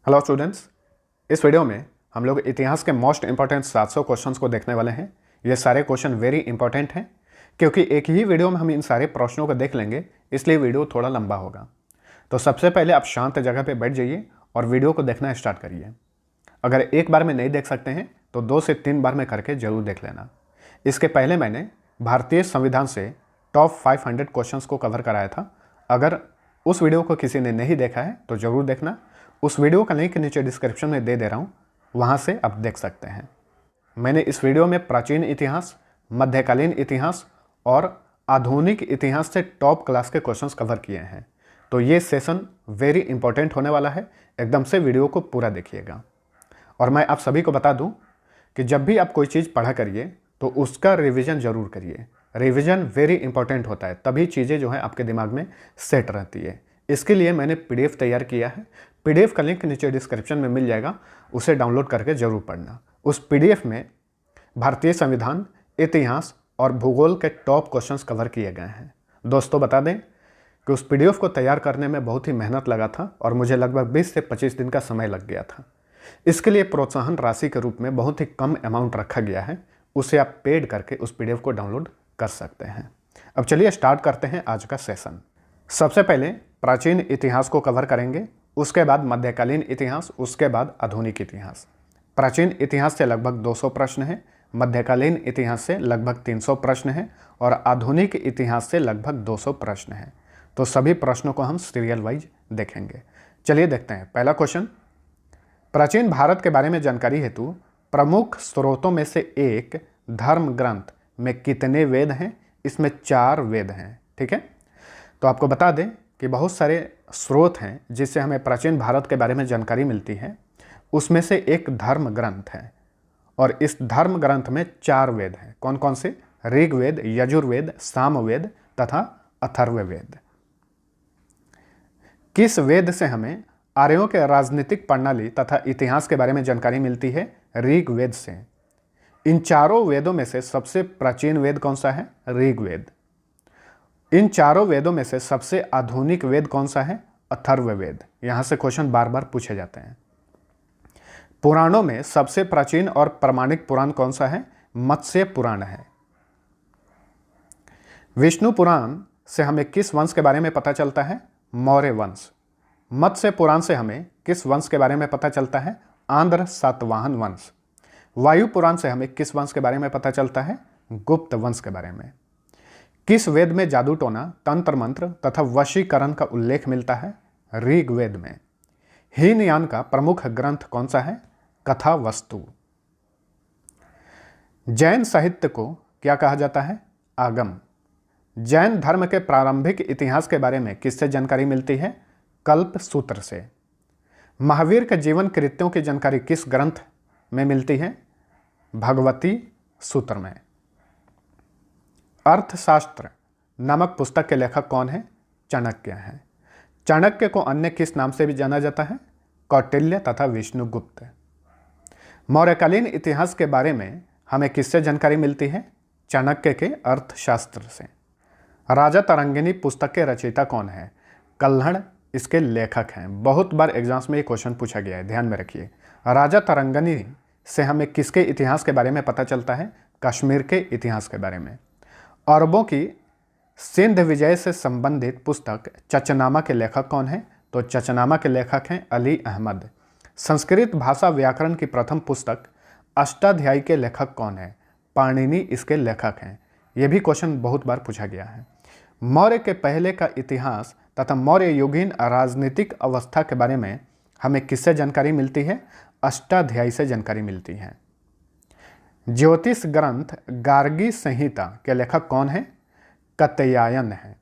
Hello students, इस video में हम लोग इतिहास के मोस्ट इंपॉर्टेंट 700 क्वेश्चंस को देखने वाले हैं। ये सारे क्वेश्चन वेरी इंपॉर्टेंट हैं क्योंकि एक ही वीडियो में हम इन सारे प्रश्नों को देख लेंगे, इसलिए वीडियो थोड़ा लंबा होगा। तो सबसे पहले आप शांत जगह पे बैठ जाइए और वीडियो को देखना स्टार्ट करिए। अगर एक बार में नहीं देख सकते हैं तो 2 से 3 बार में करके ज़रूर देख लेना। इसके पहले मैंने भारतीय संविधान से टॉप 500 क्वेश्चंस को कवर कराया था। अगर उस वीडियो को किसी ने नहीं देखा है तो ज़रूर देखना। उस वीडियो का लिंक नीचे डिस्क्रिप्शन में दे रहा हूँ, वहाँ से आप देख सकते हैं। मैंने इस वीडियो में प्राचीन इतिहास, मध्यकालीन इतिहास और आधुनिक इतिहास से टॉप क्लास के क्वेश्चंस कवर किए हैं। तो ये सेशन वेरी इंपॉर्टेंट होने वाला है, एकदम से वीडियो को पूरा देखिएगा। और मैं आप सभी को बता दूं कि जब भी आप कोई चीज़ पढ़ा करिए तो उसका रिवीजन ज़रूर करिए। रिवीजन वेरी इंपॉर्टेंट होता है, तभी चीज़ें जो है आपके दिमाग में सेट रहती है। इसके लिए मैंने PDF तैयार किया है। PDF का लिंक नीचे डिस्क्रिप्शन में मिल जाएगा, उसे डाउनलोड करके ज़रूर पढ़ना। उस PDF में भारतीय संविधान, इतिहास और भूगोल के टॉप क्वेश्चंस कवर किए गए हैं। दोस्तों बता दें कि उस PDF को तैयार करने में बहुत ही मेहनत लगा था और मुझे लगभग 20 से 25 दिन का समय लग गया था। इसके लिए प्रोत्साहन राशि के रूप में बहुत ही कम अमाउंट रखा गया है, उसे आप पेड करके उस PDF को डाउनलोड कर सकते हैं। अब चलिए स्टार्ट करते हैं आज का सेशन। सबसे पहले प्राचीन इतिहास को कवर करेंगे, उसके बाद मध्यकालीन इतिहास, उसके बाद आधुनिक इतिहास। प्राचीन इतिहास से लगभग 200 प्रश्न हैं, मध्यकालीन इतिहास से लगभग 300 प्रश्न हैं और आधुनिक इतिहास से लगभग 200 प्रश्न हैं। तो सभी प्रश्नों को हम सीरियल वाइज देखेंगे। चलिए देखते हैं। पहला क्वेश्चन, प्राचीन भारत के बारे में जानकारी हेतु प्रमुख स्रोतों में से एक धर्म ग्रंथ में कितने वेद हैं? इसमें 4 वेद हैं। ठीक है, तो आपको बता दें कि बहुत सारे स्रोत हैं जिससे हमें प्राचीन भारत के बारे में जानकारी मिलती है। उसमें से एक धर्म ग्रंथ है और इस धर्म ग्रंथ में 4 वेद हैं। कौन कौन से? ऋग्वेद, यजुर्वेद, सामवेद तथा अथर्ववेद। किस वेद से हमें आर्यों के राजनीतिक प्रणाली तथा इतिहास के बारे में जानकारी मिलती है? ऋग्वेद से। इन चारों वेदों में से सबसे प्राचीन वेद कौन सा है? ऋग्वेद। इन चारों वेदों में से सबसे आधुनिक वेद कौन सा है? अथर्ववेद। यहां से क्वेश्चन बार बार पूछे जाते हैं। पुराणों में सबसे प्राचीन और प्रमाणिक पुराण कौन सा है? मत्स्य पुराण है। विष्णु पुराण से हमें किस वंश के बारे में पता चलता है? मौर्य वंश। मत्स्य पुराण से हमें किस वंश के बारे में पता चलता है? आंध्र सातवाहन वंश। वायु पुराण से हमें किस वंश के बारे में पता चलता है? गुप्त वंश के बारे में। किस वेद में जादू टोना, तंत्र मंत्र तथा वशीकरण का उल्लेख मिलता है? ऋग्वेद में। हीनयान का प्रमुख ग्रंथ कौन सा है? कथा वस्तु। जैन साहित्य को क्या कहा जाता है? आगम। जैन धर्म के प्रारंभिक इतिहास के बारे में किससे जानकारी मिलती है? कल्प सूत्र से। महावीर के जीवन कृत्यों की जानकारी किस ग्रंथ में मिलती है? भगवती सूत्र में। अर्थशास्त्र नामक पुस्तक के लेखक कौन है? चाणक्य हैं। चाणक्य को अन्य किस नाम से भी जाना जाता है? कौटिल्य तथा विष्णुगुप्त। मौर्यकालीन इतिहास के बारे में हमें किससे जानकारी मिलती है? चाणक्य के अर्थशास्त्र से। राजा तरंगिणी पुस्तक के रचयिता कौन है? कल्हड़ इसके लेखक हैं। बहुत बार एग्जाम्स में ये क्वेश्चन पूछा गया है, ध्यान में रखिए। राजा तरंगिणी से हमें किसके इतिहास के बारे में पता चलता है? कश्मीर के इतिहास के बारे में। अरबों की सिंध विजय से संबंधित पुस्तक चचनामा के लेखक कौन है? तो चचनामा के लेखक हैं अली अहमद। संस्कृत भाषा व्याकरण की प्रथम पुस्तक अष्टाध्यायी के लेखक कौन है? पाणिनि इसके लेखक हैं। यह भी क्वेश्चन बहुत बार पूछा गया है। मौर्य के पहले का इतिहास तथा मौर्य युगीन राजनीतिक अवस्था के बारे में हमें किससे जानकारी मिलती है? अष्टाध्यायी से जानकारी मिलती है। ज्योतिष ग्रंथ गार्गी संहिता के लेखक कौन है? कात्यायन है।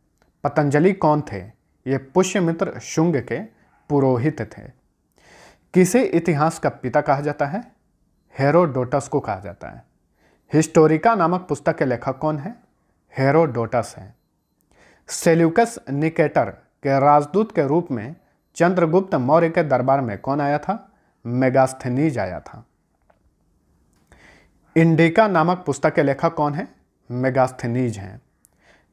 पतंजलि कौन थे? ये पुष्यमित्र शुंग के पुरोहित थे। किसे इतिहास का पिता कहा जाता है? हेरोडोटस को कहा जाता है। हिस्टोरिका नामक पुस्तक के लेखक कौन है? हेरोडोटस है। सेल्यूकस निकेटर के राजदूत के रूप में चंद्रगुप्त मौर्य के दरबार में कौन आया था? मेगास्थनीज आया था। इंडिका नामक पुस्तक के लेखक कौन है? मेगास्थनीज हैं।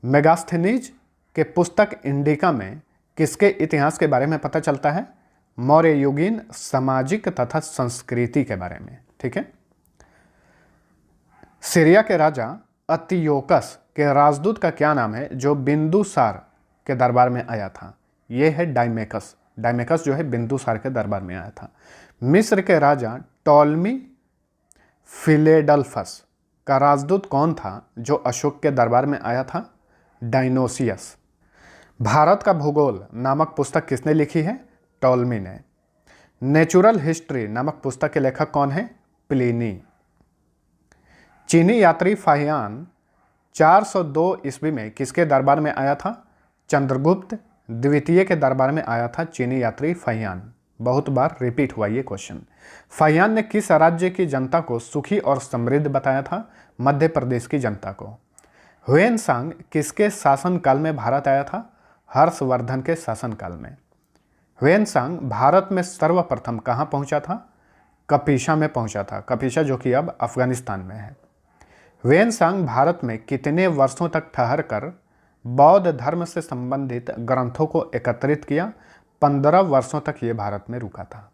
मेगास्थनीज के पुस्तक इंडिका में किसके इतिहास के बारे में पता चलता है? मौर्ययुगीन सामाजिक तथा संस्कृति के बारे में। ठीक है। सीरिया के राजा अंतियोकस के राजदूत का क्या नाम है जो बिंदुसार के दरबार में आया था? यह है डायमेकस। डायमेकस जो है बिंदुसार के दरबार में आया था। मिस्र के राजा टॉलमी फिलेडल्फस का राजदूत कौन था जो अशोक के दरबार में आया था? डायनोसियस। भारत का भूगोल नामक पुस्तक किसने लिखी है? टॉलमी ने। नेचुरल हिस्ट्री नामक पुस्तक के लेखक कौन है? प्लिनी। चीनी यात्री फाहियान 402 ईस्वी में किसके दरबार में आया था? चंद्रगुप्त द्वितीय के दरबार में आया था चीनी यात्री फाहियान। बहुत बार रिपीट हुआ ये क्वेश्चन। फाहियान ने किस राज्य की जनता को सुखी और समृद्ध बताया था? मध्य प्रदेश की जनता को। ह्वेनसांग किसके शासनकाल में भारत आया था? हर्षवर्धन के शासनकाल में। ह्वेनसांग भारत में सर्वप्रथम कहाँ पहुंचा था? कपिशा में पहुंचा था। कपिशा जो कि अब अफगानिस्तान में है। ह्वेनसांग भारत में कितने वर्षों तक ठहरकर बौद्ध धर्म से संबंधित ग्रंथों को एकत्रित किया? 15 वर्षों तक ये भारत में रुका था।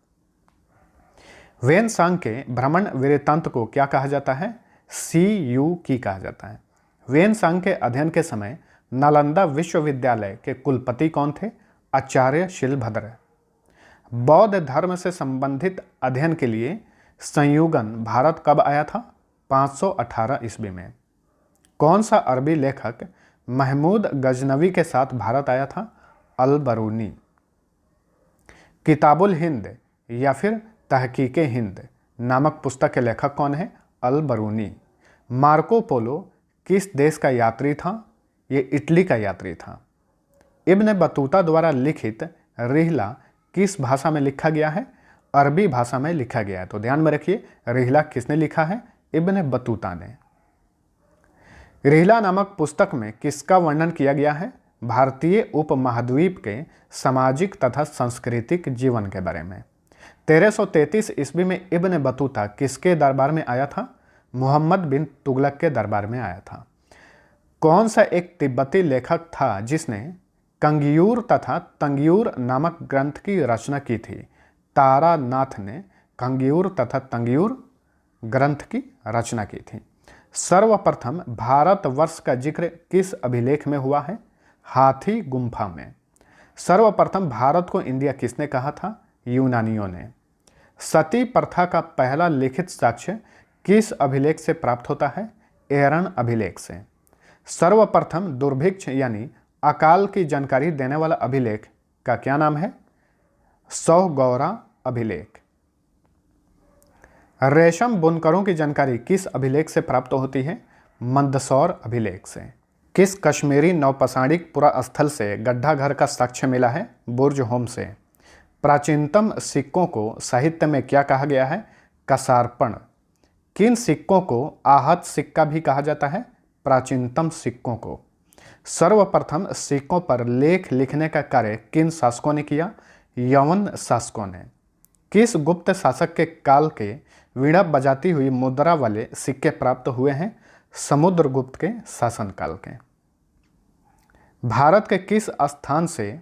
ह्वेनसांग के भ्रमण वृत्तांत को क्या कहा जाता है? CU की कहा जाता है। ह्वेनसांग के अध्ययन के समय नालंदा विश्वविद्यालय के कुलपति कौन थे? आचार्य शिलभद्र। बौद्ध धर्म से संबंधित अध्ययन के लिए संयुगन भारत कब आया था? 518 ईस्वी में। कौन सा अरबी लेखक महमूद गजनवी के साथ भारत आया था? अल-बरूनी। किताबुल हिंद या फिर तहकीके हिंद नामक पुस्तक के लेखक कौन है? अल-बरूनी। मार्को पोलो किस देश का यात्री था? ये इटली का यात्री था। इब्न बतूता द्वारा लिखित रिहला किस भाषा में लिखा गया है? अरबी भाषा में लिखा गया है। तो ध्यान में रखिए, रिहला किसने लिखा है? इब्न बतूता ने। रिहला नामक पुस्तक में किसका वर्णन किया गया है? भारतीय उपमहाद्वीप के सामाजिक तथा सांस्कृतिक जीवन के बारे में। 1333 ईस्वी में इब्न बतूता किसके दरबार में आया था? मोहम्मद बिन तुगलक के दरबार में आया था। कौन सा एक तिब्बती लेखक था जिसने कंगियूर तथा तंगियूर नामक ग्रंथ की रचना की थी? तारानाथ ने कंगियूर तथा तंगियूर ग्रंथ की रचना की थी। सर्वप्रथम भारतवर्ष का जिक्र किस अभिलेख में हुआ है? हाथी गुम्फा में। सर्वप्रथम भारत को इंडिया किसने कहा था? यूनानियों ने। सती प्रथा का पहला लिखित साक्ष्य किस अभिलेख से प्राप्त होता है? एरन अभिलेख से। सर्वप्रथम दुर्भिक्ष यानी अकाल की जानकारी देने वाला अभिलेख का क्या नाम है? सौगौरा अभिलेख। रेशम बुनकरों की जानकारी किस अभिलेख से प्राप्त होती है? मंदसौर अभिलेख से। किस कश्मीरी नौपसाणिक पुरास्थल से गड्ढा घर का साक्ष्य मिला है? बुर्ज होम से। प्राचीनतम सिक्कों को साहित्य में क्या कहा गया है? कसारपण। किन सिक्कों को आहत सिक्का भी कहा जाता है? प्राचीनतम सिक्कों को। सर्वप्रथम सिक्कों पर लेख लिखने का कार्य किन शासकों ने किया? यवन शासकों ने। किस गुप्त शासक के काल के वीणा बजाती हुई मुद्रा वाले सिक्के प्राप्त हुए हैं? समुद्रगुप्त के शासनकाल के। भारत के किस स्थान से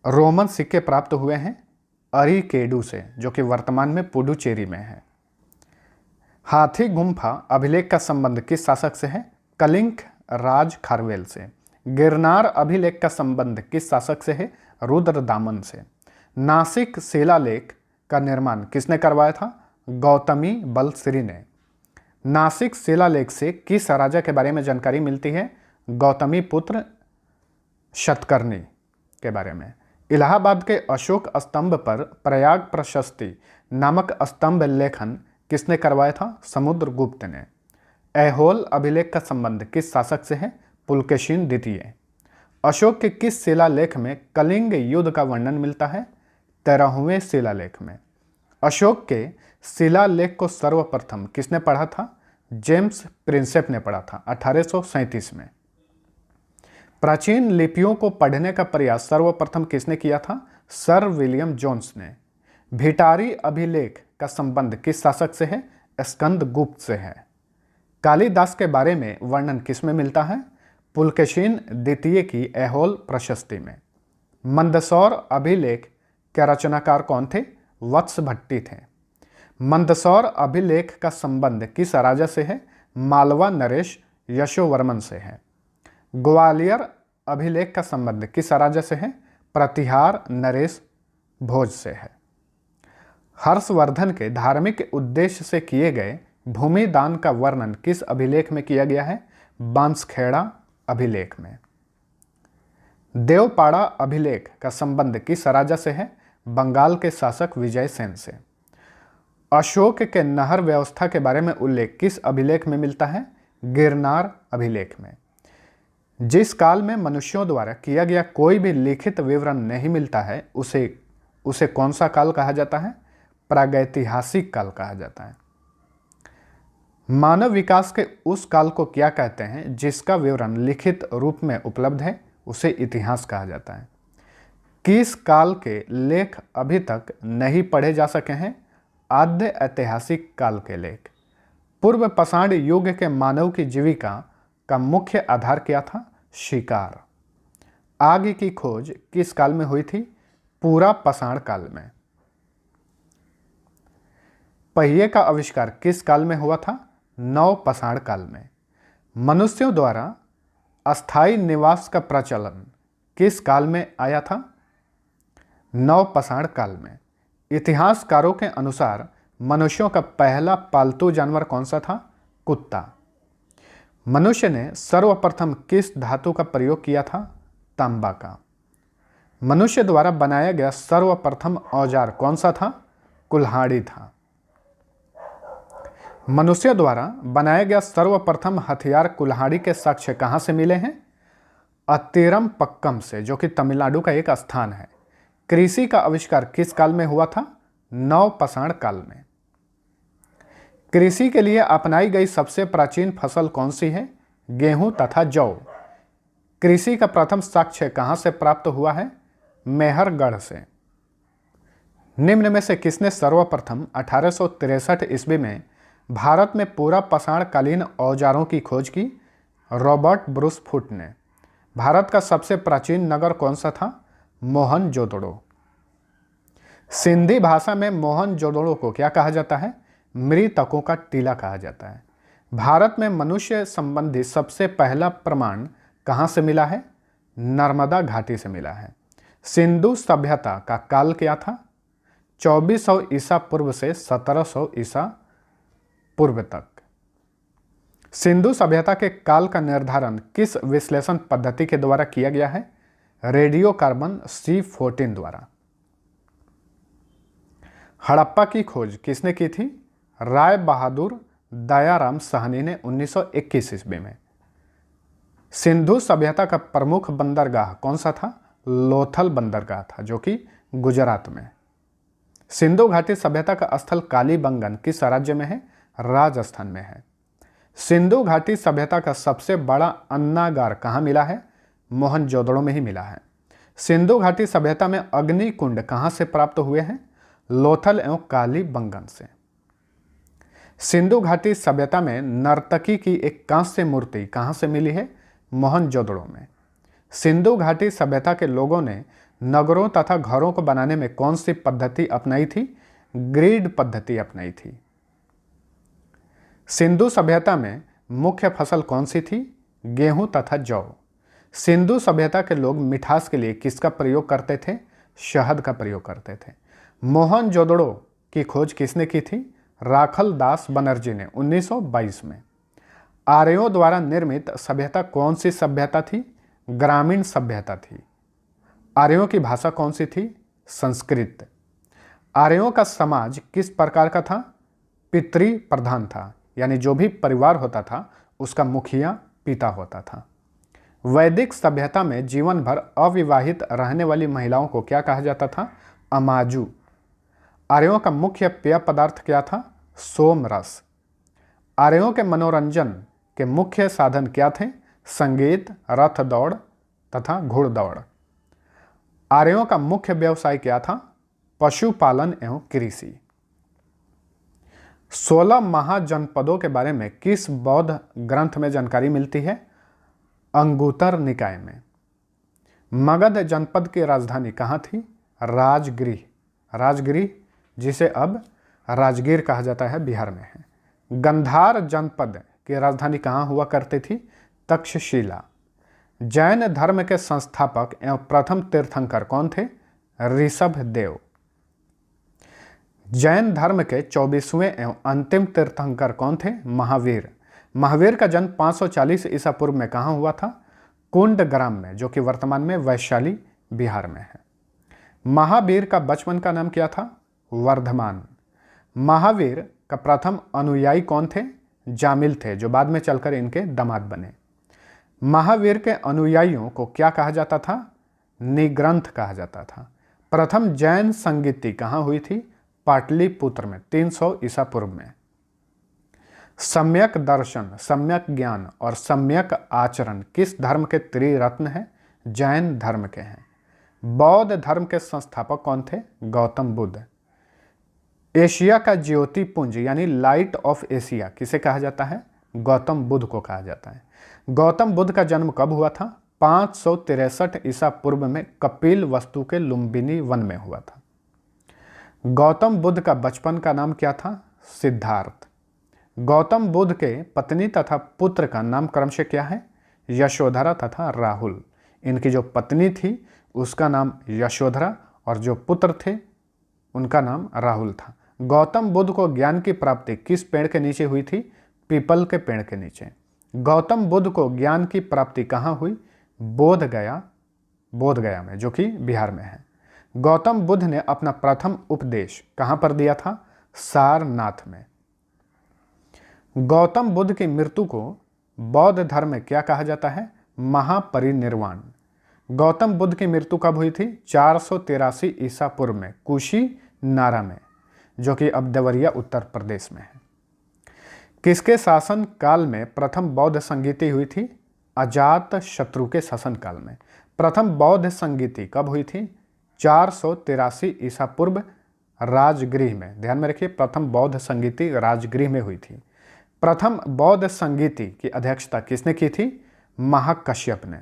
रोमन सिक्के प्राप्त हुए हैं? अरिकेडू से, जो कि वर्तमान में पुडुचेरी में है। हाथी गुम्फा अभिलेख का संबंध किस शासक से है? कलिंग राज खारवेल से। गिरनार अभिलेख का संबंध किस शासक से है? रुद्रदामन से। नासिक शिलालेख का निर्माण किसने करवाया था? गौतमी बलश्री ने। नासिक शिलालेख से किस राजा के बारे में जानकारी मिलती है? गौतमी पुत्र शतकर्णी के बारे में। इलाहाबाद के अशोक स्तंभ पर प्रयाग प्रशस्ति नामक स्तंभ लेखन किसने करवाया था? समुद्रगुप्त ने। ऐहोल अभिलेख का संबंध किस शासक से है? पुलकेशिन द्वितीय। अशोक के किस शिलालेख में कलिंग युद्ध का वर्णन मिलता है? 13वें शिलालेख में। अशोक के शिलालेख को सर्वप्रथम किसने पढ़ा था? जेम्स प्रिंसेप ने पढ़ा था 1837 में। प्राचीन लिपियों को पढ़ने का प्रयास सर्वप्रथम किसने किया था? सर विलियम जोन्स ने। भिटारी अभिलेख का संबंध किस शासक से है? स्कंदगुप्त से है। कालिदास के बारे में वर्णन किसमें मिलता है? पुलकेशिन द्वितीय की ऐहोल प्रशस्ति में। मंदसौर अभिलेख के रचनाकार कौन थे? वत्स भट्टी थे। मंदसौर अभिलेख का संबंध किस राजा से है? मालवा नरेश यशोवर्मन से है। ग्वालियर अभिलेख का संबंध किस राजा से है? प्रतिहार नरेश भोज से है। हर्षवर्धन के धार्मिक उद्देश्य से किए गए भूमि दान का वर्णन किस अभिलेख में किया गया है? बांसखेड़ा अभिलेख में। देवपाड़ा अभिलेख का संबंध किस राजा से है? बंगाल के शासक विजयसेन से। अशोक के नहर व्यवस्था के बारे में उल्लेख किस अभिलेख में मिलता है? गिरनार अभिलेख में। जिस काल में मनुष्यों द्वारा किया गया कोई भी लिखित विवरण नहीं मिलता है उसे कौन सा काल कहा जाता है? प्रागैतिहासिक काल कहा जाता है। मानव विकास के उस काल को क्या कहते हैं जिसका विवरण लिखित रूप में उपलब्ध है? उसे इतिहास कहा जाता है। किस काल के लेख अभी तक नहीं पढ़े जा सके हैं? आद्य ऐतिहासिक काल के लेख। पूर्व पाषाण युग के मानव की जीविका का मुख्य आधार क्या था? शिकार। आग की खोज किस काल में हुई थी? पूरा पाषाण काल में। पहिए का आविष्कार किस काल में हुआ था? नव पाषाण काल में। मनुष्यों द्वारा अस्थायी निवास का प्रचलन किस काल में आया था? नव पाषाण काल में। इतिहासकारों के अनुसार मनुष्यों का पहला पालतू जानवर कौन सा था? कुत्ता। मनुष्य ने सर्वप्रथम किस धातु का प्रयोग किया था? तांबा का। मनुष्य द्वारा बनाया गया सर्वप्रथम औजार कौन सा था? कुल्हाड़ी था। मनुष्य द्वारा बनाया गया सर्वप्रथम हथियार कुल्हाड़ी के साक्ष्य कहाँ से मिले हैं? अत्तिरम पक्कम से, जो कि तमिलनाडु का एक स्थान है। कृषि का आविष्कार किस काल में हुआ था? नव पाषाण काल में। कृषि के लिए अपनाई गई सबसे प्राचीन फसल कौन सी है? गेहूं तथा जौ। कृषि का प्रथम साक्ष्य कहाँ से प्राप्त हुआ है? मेहरगढ़ से। निम्न में से किसने सर्वप्रथम 1863 ईस्वी में भारत में पूरा पाषाण कालीन औजारों की खोज की? रॉबर्ट ब्रूस फुट ने। भारत का सबसे प्राचीन नगर कौन सा था? मोहनजोदड़ो। सिंधी भाषा में मोहनजोदड़ो को क्या कहा जाता है? मृतकों का टीला कहा जाता है। भारत में मनुष्य संबंधी सबसे पहला प्रमाण कहाँ से मिला है? नर्मदा घाटी से मिला है। सिंधु सभ्यता का काल क्या था? 2400 ईसा पूर्व से 1700 ईसा पूर्व तक। सिंधु सभ्यता के काल का निर्धारण किस विश्लेषण पद्धति के द्वारा किया गया है? रेडियो कार्बन C14 द्वारा। हड़प्पा की खोज किसने की थी? राय बहादुर दयाराम साहनी ने 1921 ईस्वी में। सिंधु सभ्यता का प्रमुख बंदरगाह कौन सा था? लोथल बंदरगाह था, जो कि गुजरात में। सिंधु घाटी सभ्यता का स्थल कालीबंगन किस राज्य में है? राजस्थान में है। सिंधु घाटी सभ्यता का सबसे बड़ा अन्नागार कहाँ मिला है? मोहनजोदड़ो में ही मिला है। सिंधु घाटी सभ्यता में अग्नि कुंड कहाँ से प्राप्त हुए हैं? लोथल एवं कालीबंगन से। सिंधु घाटी सभ्यता में नर्तकी की एक कांस्य मूर्ति कहाँ से मिली है? मोहनजोदड़ो में। सिंधु घाटी सभ्यता के लोगों ने नगरों तथा घरों को बनाने में कौन सी पद्धति अपनाई थी? ग्रिड पद्धति अपनाई थी। सिंधु सभ्यता में मुख्य फसल कौन सी थी? गेहूं तथा जौ। सिंधु सभ्यता के लोग मिठास के लिए किसका प्रयोग करते थे? शहद का प्रयोग करते थे। मोहनजोदड़ो की खोज किसने की थी? राखल दास बनर्जी ने 1922 में। आर्यों द्वारा निर्मित सभ्यता कौन सी सभ्यता थी? ग्रामीण सभ्यता थी। आर्यों की भाषा कौन सी थी? संस्कृत। आर्यों का समाज किस प्रकार का था? पितृ प्रधान था, यानी जो भी परिवार होता था उसका मुखिया पिता होता था। वैदिक सभ्यता में जीवन भर अविवाहित रहने वाली महिलाओं को क्या कहा जाता था? अमाजू। आर्यों का मुख्य पेय पदार्थ क्या था? सोम रस। आर्यों के मनोरंजन के मुख्य साधन क्या थे? संगीत, रथ दौड़ तथा घुड़दौड़। आर्यों का मुख्य व्यवसाय क्या था? पशुपालन एवं कृषि। 16 महाजनपदों के बारे में किस बौद्ध ग्रंथ में जानकारी मिलती है? अंगुतर निकाय में। मगध जनपद की राजधानी कहाँ थी? राजगृह, राजगृह जिसे अब राजगीर कहा जाता है, बिहार में है। गंधार जनपद की राजधानी कहाँ हुआ करती थी? तक्षशिला। जैन धर्म के संस्थापक एवं प्रथम तीर्थंकर कौन थे? ऋषभ देव। जैन धर्म के 24वें एवं अंतिम तीर्थंकर कौन थे? महावीर। महावीर का जन्म 540 ईसा पूर्व में कहाँ हुआ था? कुंडग्राम में, जो कि वर्तमान में वैशाली बिहार में है। महावीर का बचपन का नाम क्या था? वर्धमान। महावीर का प्रथम अनुयायी कौन थे? जामिल थे, जो बाद में चलकर इनके दामाद बने। महावीर के अनुयायियों को क्या कहा जाता था? निग्रंथ कहा जाता था। प्रथम जैन संगीति कहाँ हुई थी? पाटलिपुत्र में 300 ईसा पूर्व में। सम्यक दर्शन, सम्यक ज्ञान और सम्यक आचरण किस धर्म के त्रिरत्न हैं? जैन धर्म के हैं। बौद्ध धर्म के संस्थापक कौन थे? गौतम बुद्ध। एशिया का ज्योति पुंज यानी लाइट ऑफ एशिया किसे कहा जाता है? गौतम बुद्ध को कहा जाता है। गौतम बुद्ध का जन्म कब हुआ था? 563 ईसा पूर्व में कपिल वस्तु के लुम्बिनी वन में हुआ था। गौतम बुद्ध का बचपन का नाम क्या था? सिद्धार्थ। गौतम बुद्ध के पत्नी तथा पुत्र का नाम क्रमशः क्या है? यशोधरा तथा राहुल। इनकी जो पत्नी थी उसका नाम यशोधरा और जो पुत्र थे उनका नाम राहुल था। गौतम बुद्ध को ज्ञान की प्राप्ति किस पेड़ के नीचे हुई थी? पीपल के पेड़ के नीचे। गौतम बुद्ध को ज्ञान की प्राप्ति कहाँ हुई? बोधगया में, जो कि बिहार में है। गौतम बुद्ध ने अपना प्रथम उपदेश कहाँ पर दिया था? सारनाथ में। गौतम बुद्ध की मृत्यु को बौद्ध धर्म में क्या कहा जाता है? महापरिनिर्वाण। गौतम बुद्ध की मृत्यु कब हुई थी? 483 ईसा पूर्व में कुशीनारा में, जो कि अब देवरिया उत्तर प्रदेश में है। किसके शासन काल में प्रथम बौद्ध संगीति हुई थी? अजात शत्रु के शासन काल में। प्रथम बौद्ध संगीति कब हुई थी? 483 ईसा पूर्व राजगृह में। ध्यान में रखिए, प्रथम बौद्ध संगीति राजगृह में हुई थी। प्रथम बौद्ध संगीति की अध्यक्षता किसने की थी? महाकश्यप ने।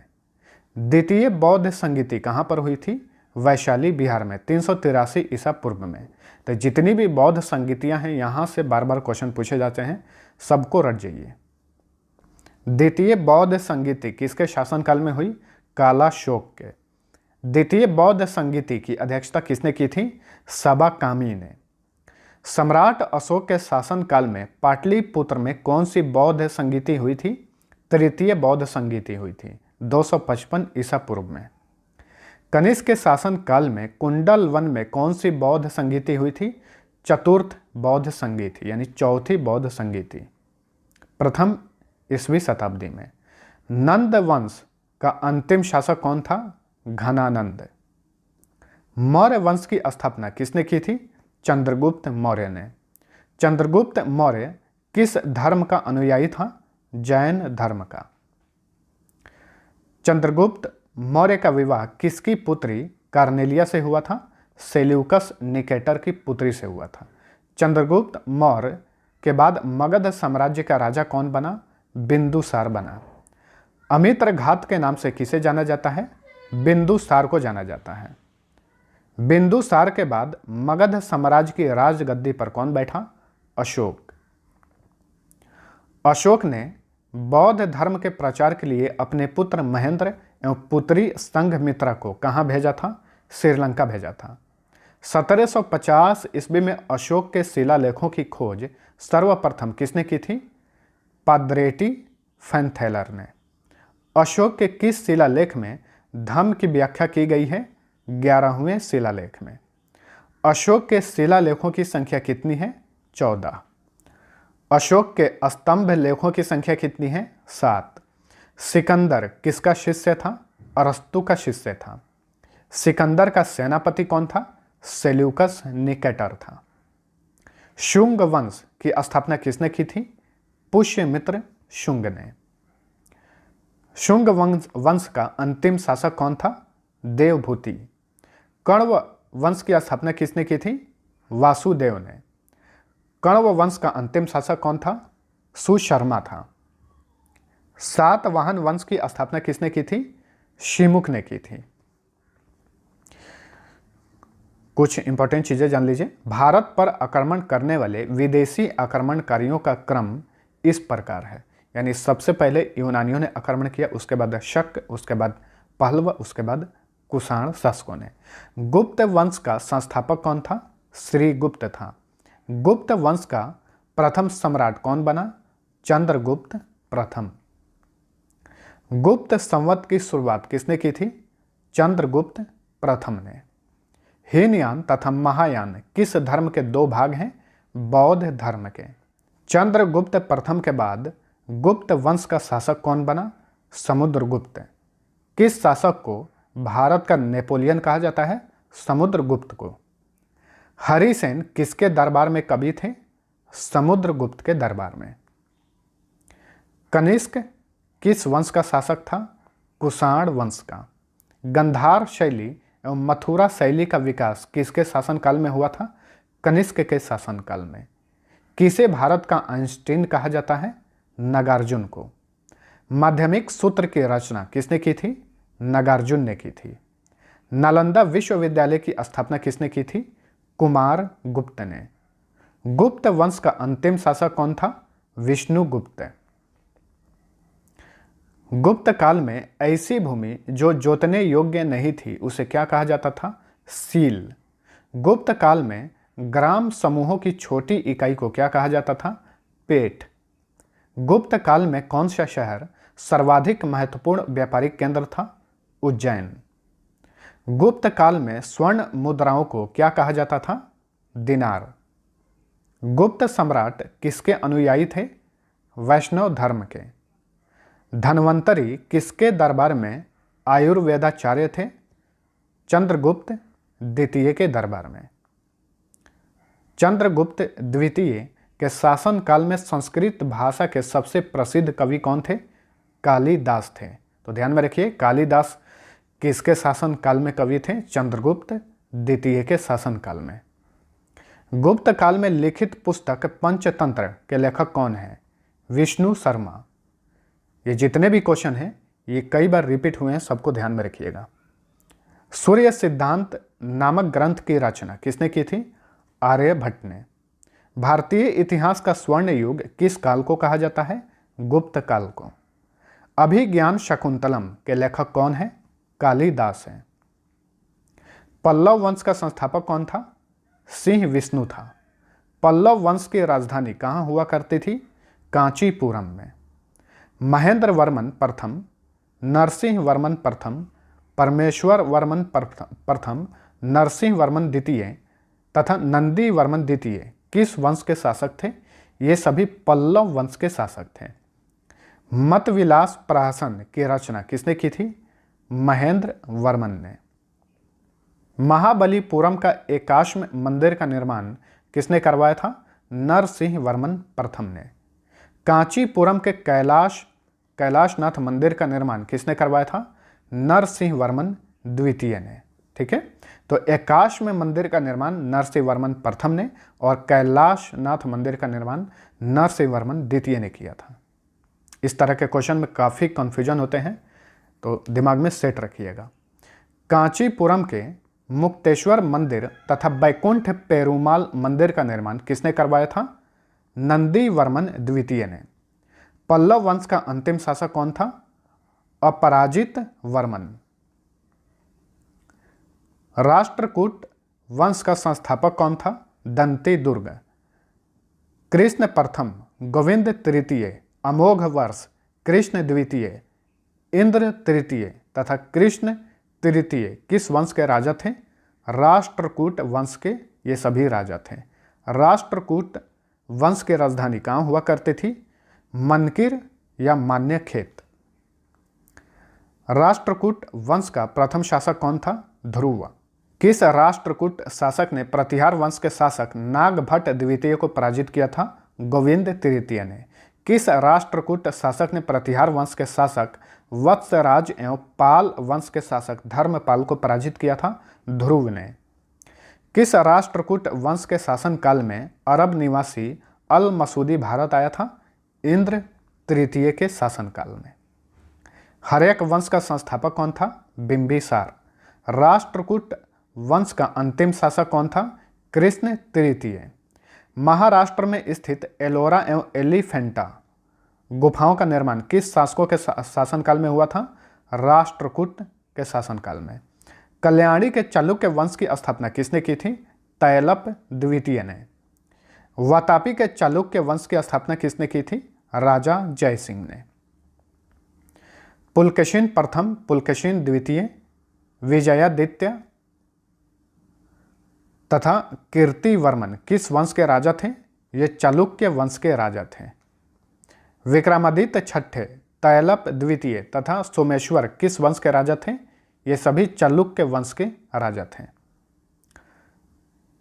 द्वितीय बौद्ध संगीति कहाँ पर हुई थी? वैशाली बिहार में 383 ईसा पूर्व में। तो जितनी भी बौद्ध संगीतियाँ हैं यहाँ से बार बार क्वेश्चन पूछे जाते हैं, सबको रट जाइए। द्वितीय बौद्ध संगीति किसके शासनकाल में हुई? कालाशोक के। द्वितीय बौद्ध संगीति की अध्यक्षता किसने की थी? सबाकामी ने। सम्राट अशोक के शासनकाल में पाटलिपुत्र में कौन सी बौद्ध संगीति हुई थी? तृतीय बौद्ध संगीति हुई थी 255 ईसा पूर्व में। कनिष्क के शासन काल में कुंडल वन में कौन सी बौद्ध संगीति हुई थी? चतुर्थ बौद्ध संगीति यानी चौथी बौद्ध संगीति, प्रथम ईस्वी शताब्दी में। नंद वंश का अंतिम शासक कौन था? घनानंद। मौर्य वंश की स्थापना किसने की थी? चंद्रगुप्त मौर्य ने। चंद्रगुप्त मौर्य किस धर्म का अनुयायी था? जैन धर्म का। चंद्रगुप्त मौर्य का विवाह किसकी पुत्री कार्नेलिया से हुआ था? सेल्यूकस निकेटर की पुत्री से हुआ था। चंद्रगुप्त मौर्य के बाद मगध साम्राज्य का राजा कौन बना? बिंदुसार बना। अमित्र घात के नाम से किसे जाना जाता है? बिंदुसार को जाना जाता है। बिंदुसार के बाद मगध साम्राज्य की राजगद्दी पर कौन बैठा? अशोक। अशोक ने बौद्ध धर्म के प्रचार के लिए अपने पुत्र महेंद्र एवं पुत्री संघमित्रा को कहाँ भेजा था? श्रीलंका भेजा था। 1750 ईस्वी में अशोक के शिलालेखों की खोज सर्वप्रथम किसने की थी? पाद्रेटी फैनथेलर ने। अशोक के किस शिलालेख में धम्म की व्याख्या की गई है? 11वें शिलालेख में। अशोक के शिलालेखों की संख्या कितनी है? 14। अशोक के स्तंभ लेखों की संख्या कितनी है? 7। सिकंदर किसका शिष्य था? अरस्तु का शिष्य था। सिकंदर का सेनापति कौन था? सेल्यूकस निकेटर था। शुंग वंश की स्थापना किसने की थी? पुष्यमित्र शुंग ने। शुंग वंश का अंतिम शासक कौन था? देवभूति। कण्व वंश की स्थापना किसने की थी? वासुदेव ने। कण्व वंश का अंतिम शासक कौन था? सुशर्मा था। सातवाहन वंश की स्थापना किसने की थी? शिमुख ने की थी। कुछ इंपॉर्टेंट चीज़ें जान लीजिए। भारत पर आक्रमण करने वाले विदेशी आक्रमणकारियों का क्रम इस प्रकार है, यानी सबसे पहले यूनानियों ने आक्रमण किया, उसके बाद शक, उसके बाद पहलव, उसके बाद कुषाण शासकों ने। गुप्त वंश का संस्थापक कौन था? श्रीगुप्त था। गुप्त वंश का प्रथम सम्राट कौन बना? चंद्रगुप्त प्रथम। गुप्त संवत की शुरुआत किसने की थी? चंद्रगुप्त प्रथम ने। हीनयान तथा महायान किस धर्म के दो भाग हैं? बौद्ध धर्म के। चंद्रगुप्त प्रथम के बाद गुप्त वंश का शासक कौन बना? समुद्रगुप्त। किस शासक को भारत का नेपोलियन कहा जाता है? समुद्रगुप्त को। हरिसेन किसके दरबार में कवि थे? समुद्रगुप्त के दरबार में। कनिष्क किस वंश का शासक था? कुषाण वंश का। गंधार शैली एवं मथुरा शैली का विकास किसके शासनकाल में हुआ था? कनिष्क के शासनकाल में। किसे भारत का आइंस्टीन कहा जाता है? नागार्जुन को। माध्यमिक सूत्र की रचना किसने की थी? नागार्जुन ने की थी। नालंदा विश्वविद्यालय की स्थापना किसने की थी? कुमार गुप्त ने। गुप्त वंश का अंतिम शासक कौन था? विष्णुगुप्त। गुप्त काल में ऐसी भूमि जो जोतने योग्य नहीं थी उसे क्या कहा जाता था? सील। गुप्त काल में ग्राम समूहों की छोटी इकाई को क्या कहा जाता था? पेट। गुप्त काल में कौन सा शहर सर्वाधिक महत्वपूर्ण व्यापारिक केंद्र था? उज्जैन। गुप्त काल में स्वर्ण मुद्राओं को क्या कहा जाता था? दिनार। गुप्त सम्राट किसके अनुयायी थे? वैष्णव धर्म के। धन्वंतरी किसके दरबार में आयुर्वेदाचार्य थे? चंद्रगुप्त द्वितीय के दरबार में। चंद्रगुप्त द्वितीय के शासन काल में संस्कृत भाषा के सबसे प्रसिद्ध कवि कौन थे? कालिदास थे। तो ध्यान में रखिए, कालिदास किसके शासन काल में कवि थे? चंद्रगुप्त द्वितीय के शासन काल में। गुप्त काल में लिखित पुस्तक पंचतंत्र के लेखक कौन है? विष्णु शर्मा। ये जितने भी क्वेश्चन हैं ये कई बार रिपीट हुए हैं, सबको ध्यान में रखिएगा। सूर्य सिद्धांत नामक ग्रंथ की रचना किसने की थी? आर्यभट्ट ने। भारतीय इतिहास का स्वर्ण युग किस काल को कहा जाता है? गुप्त काल को। अभिज्ञान शकुंतलम के लेखक कौन है? कालिदास हैं। पल्लव वंश का संस्थापक कौन था? सिंह विष्णु था। पल्लव वंश की राजधानी कहाँ हुआ करती थी? कांचीपुरम में। महेंद्र वर्मन प्रथम, नरसिंह वर्मन प्रथम, परमेश्वर वर्मन प्रथम, नरसिंह वर्मन द्वितीय तथा नंदी वर्मन द्वितीय किस वंश के शासक थे? ये सभी पल्लव वंश के शासक थे। मतविलास प्रहसन की रचना किसने की थी? महेंद्र वर्मन ने। महाबलीपुरम का एकाश्म मंदिर का निर्माण किसने करवाया था? नरसिंह वर्मन प्रथम ने। कांचीपुरम के कैलाशनाथ मंदिर का निर्माण किसने करवाया था? नरसिंह वर्मन द्वितीय ने। ठीक है, तो एकाश्म मंदिर का निर्माण नरसिंह वर्मन प्रथम ने और कैलाशनाथ मंदिर का निर्माण नरसिंह वर्मन द्वितीय ने किया था। इस तरह के क्वेश्चन में काफ़ी कन्फ्यूजन होते हैं, तो दिमाग में सेट रखिएगा। कांचीपुरम के मुक्तेश्वर मंदिर तथा बैकुंठ पेरुमाल मंदिर का निर्माण किसने करवाया था? नंदी वर्मन द्वितीय ने। पल्लव वंश का अंतिम शासक कौन था? अपराजित वर्मन। राष्ट्रकूट वंश का संस्थापक कौन था? दंती दुर्ग। कृष्ण प्रथम, गोविंद तृतीय, अमोघ वर्ष, कृष्ण द्वितीय, इंद्र तृतीय तथा कृष्ण तृतीय किस वंश के राजा थे? राष्ट्रकूट वंश के ये सभी राजा थे। राष्ट्रकूट वंश की राजधानी कहाँ हुआ करती थी? मनकिर या मान्यखेत। राष्ट्रकूट वंश का प्रथम शासक कौन था? ध्रुव। किस राष्ट्रकूट शासक ने प्रतिहार वंश के शासक नागभट्ट द्वितीय को पराजित किया था? गोविंद तृतीय ने। किस राष्ट्रकूट शासक ने प्रतिहार वंश के शासक वत्सराज एवं पाल वंश के शासक धर्मपाल को पराजित किया था? ध्रुव ने। किस राष्ट्रकूट वंश के शासन काल में अरब निवासी अल मसूदी भारत आया था? इंद्र तृतीय के शासनकाल में। हर्यक वंश का संस्थापक कौन था? बिंबिसार। राष्ट्रकूट वंश का अंतिम शासक कौन था? कृष्ण तृतीय। महाराष्ट्र में स्थित एलोरा एवं एलिफेंटा गुफाओं का निर्माण किस शासकों के शासनकाल में हुआ था? राष्ट्रकूट के शासनकाल में। कल्याणी के चालुक्य वंश की स्थापना किसने की थी? तैलप द्वितीय ने। वातापी के चालुक्य वंश की स्थापना किसने की थी? राजा जयसिंह ने। पुलकेशिन प्रथम, पुलकेशिन द्वितीय, विजयादित्य तथा कीर्तिवर्मन किस वंश के राजा थे? ये चालुक्य वंश के राजा थे। विक्रमादित्य छठे, तैलप द्वितीय तथा सोमेश्वर किस वंश के राजा थे? ये सभी चालुक्य वंश के राजा थे।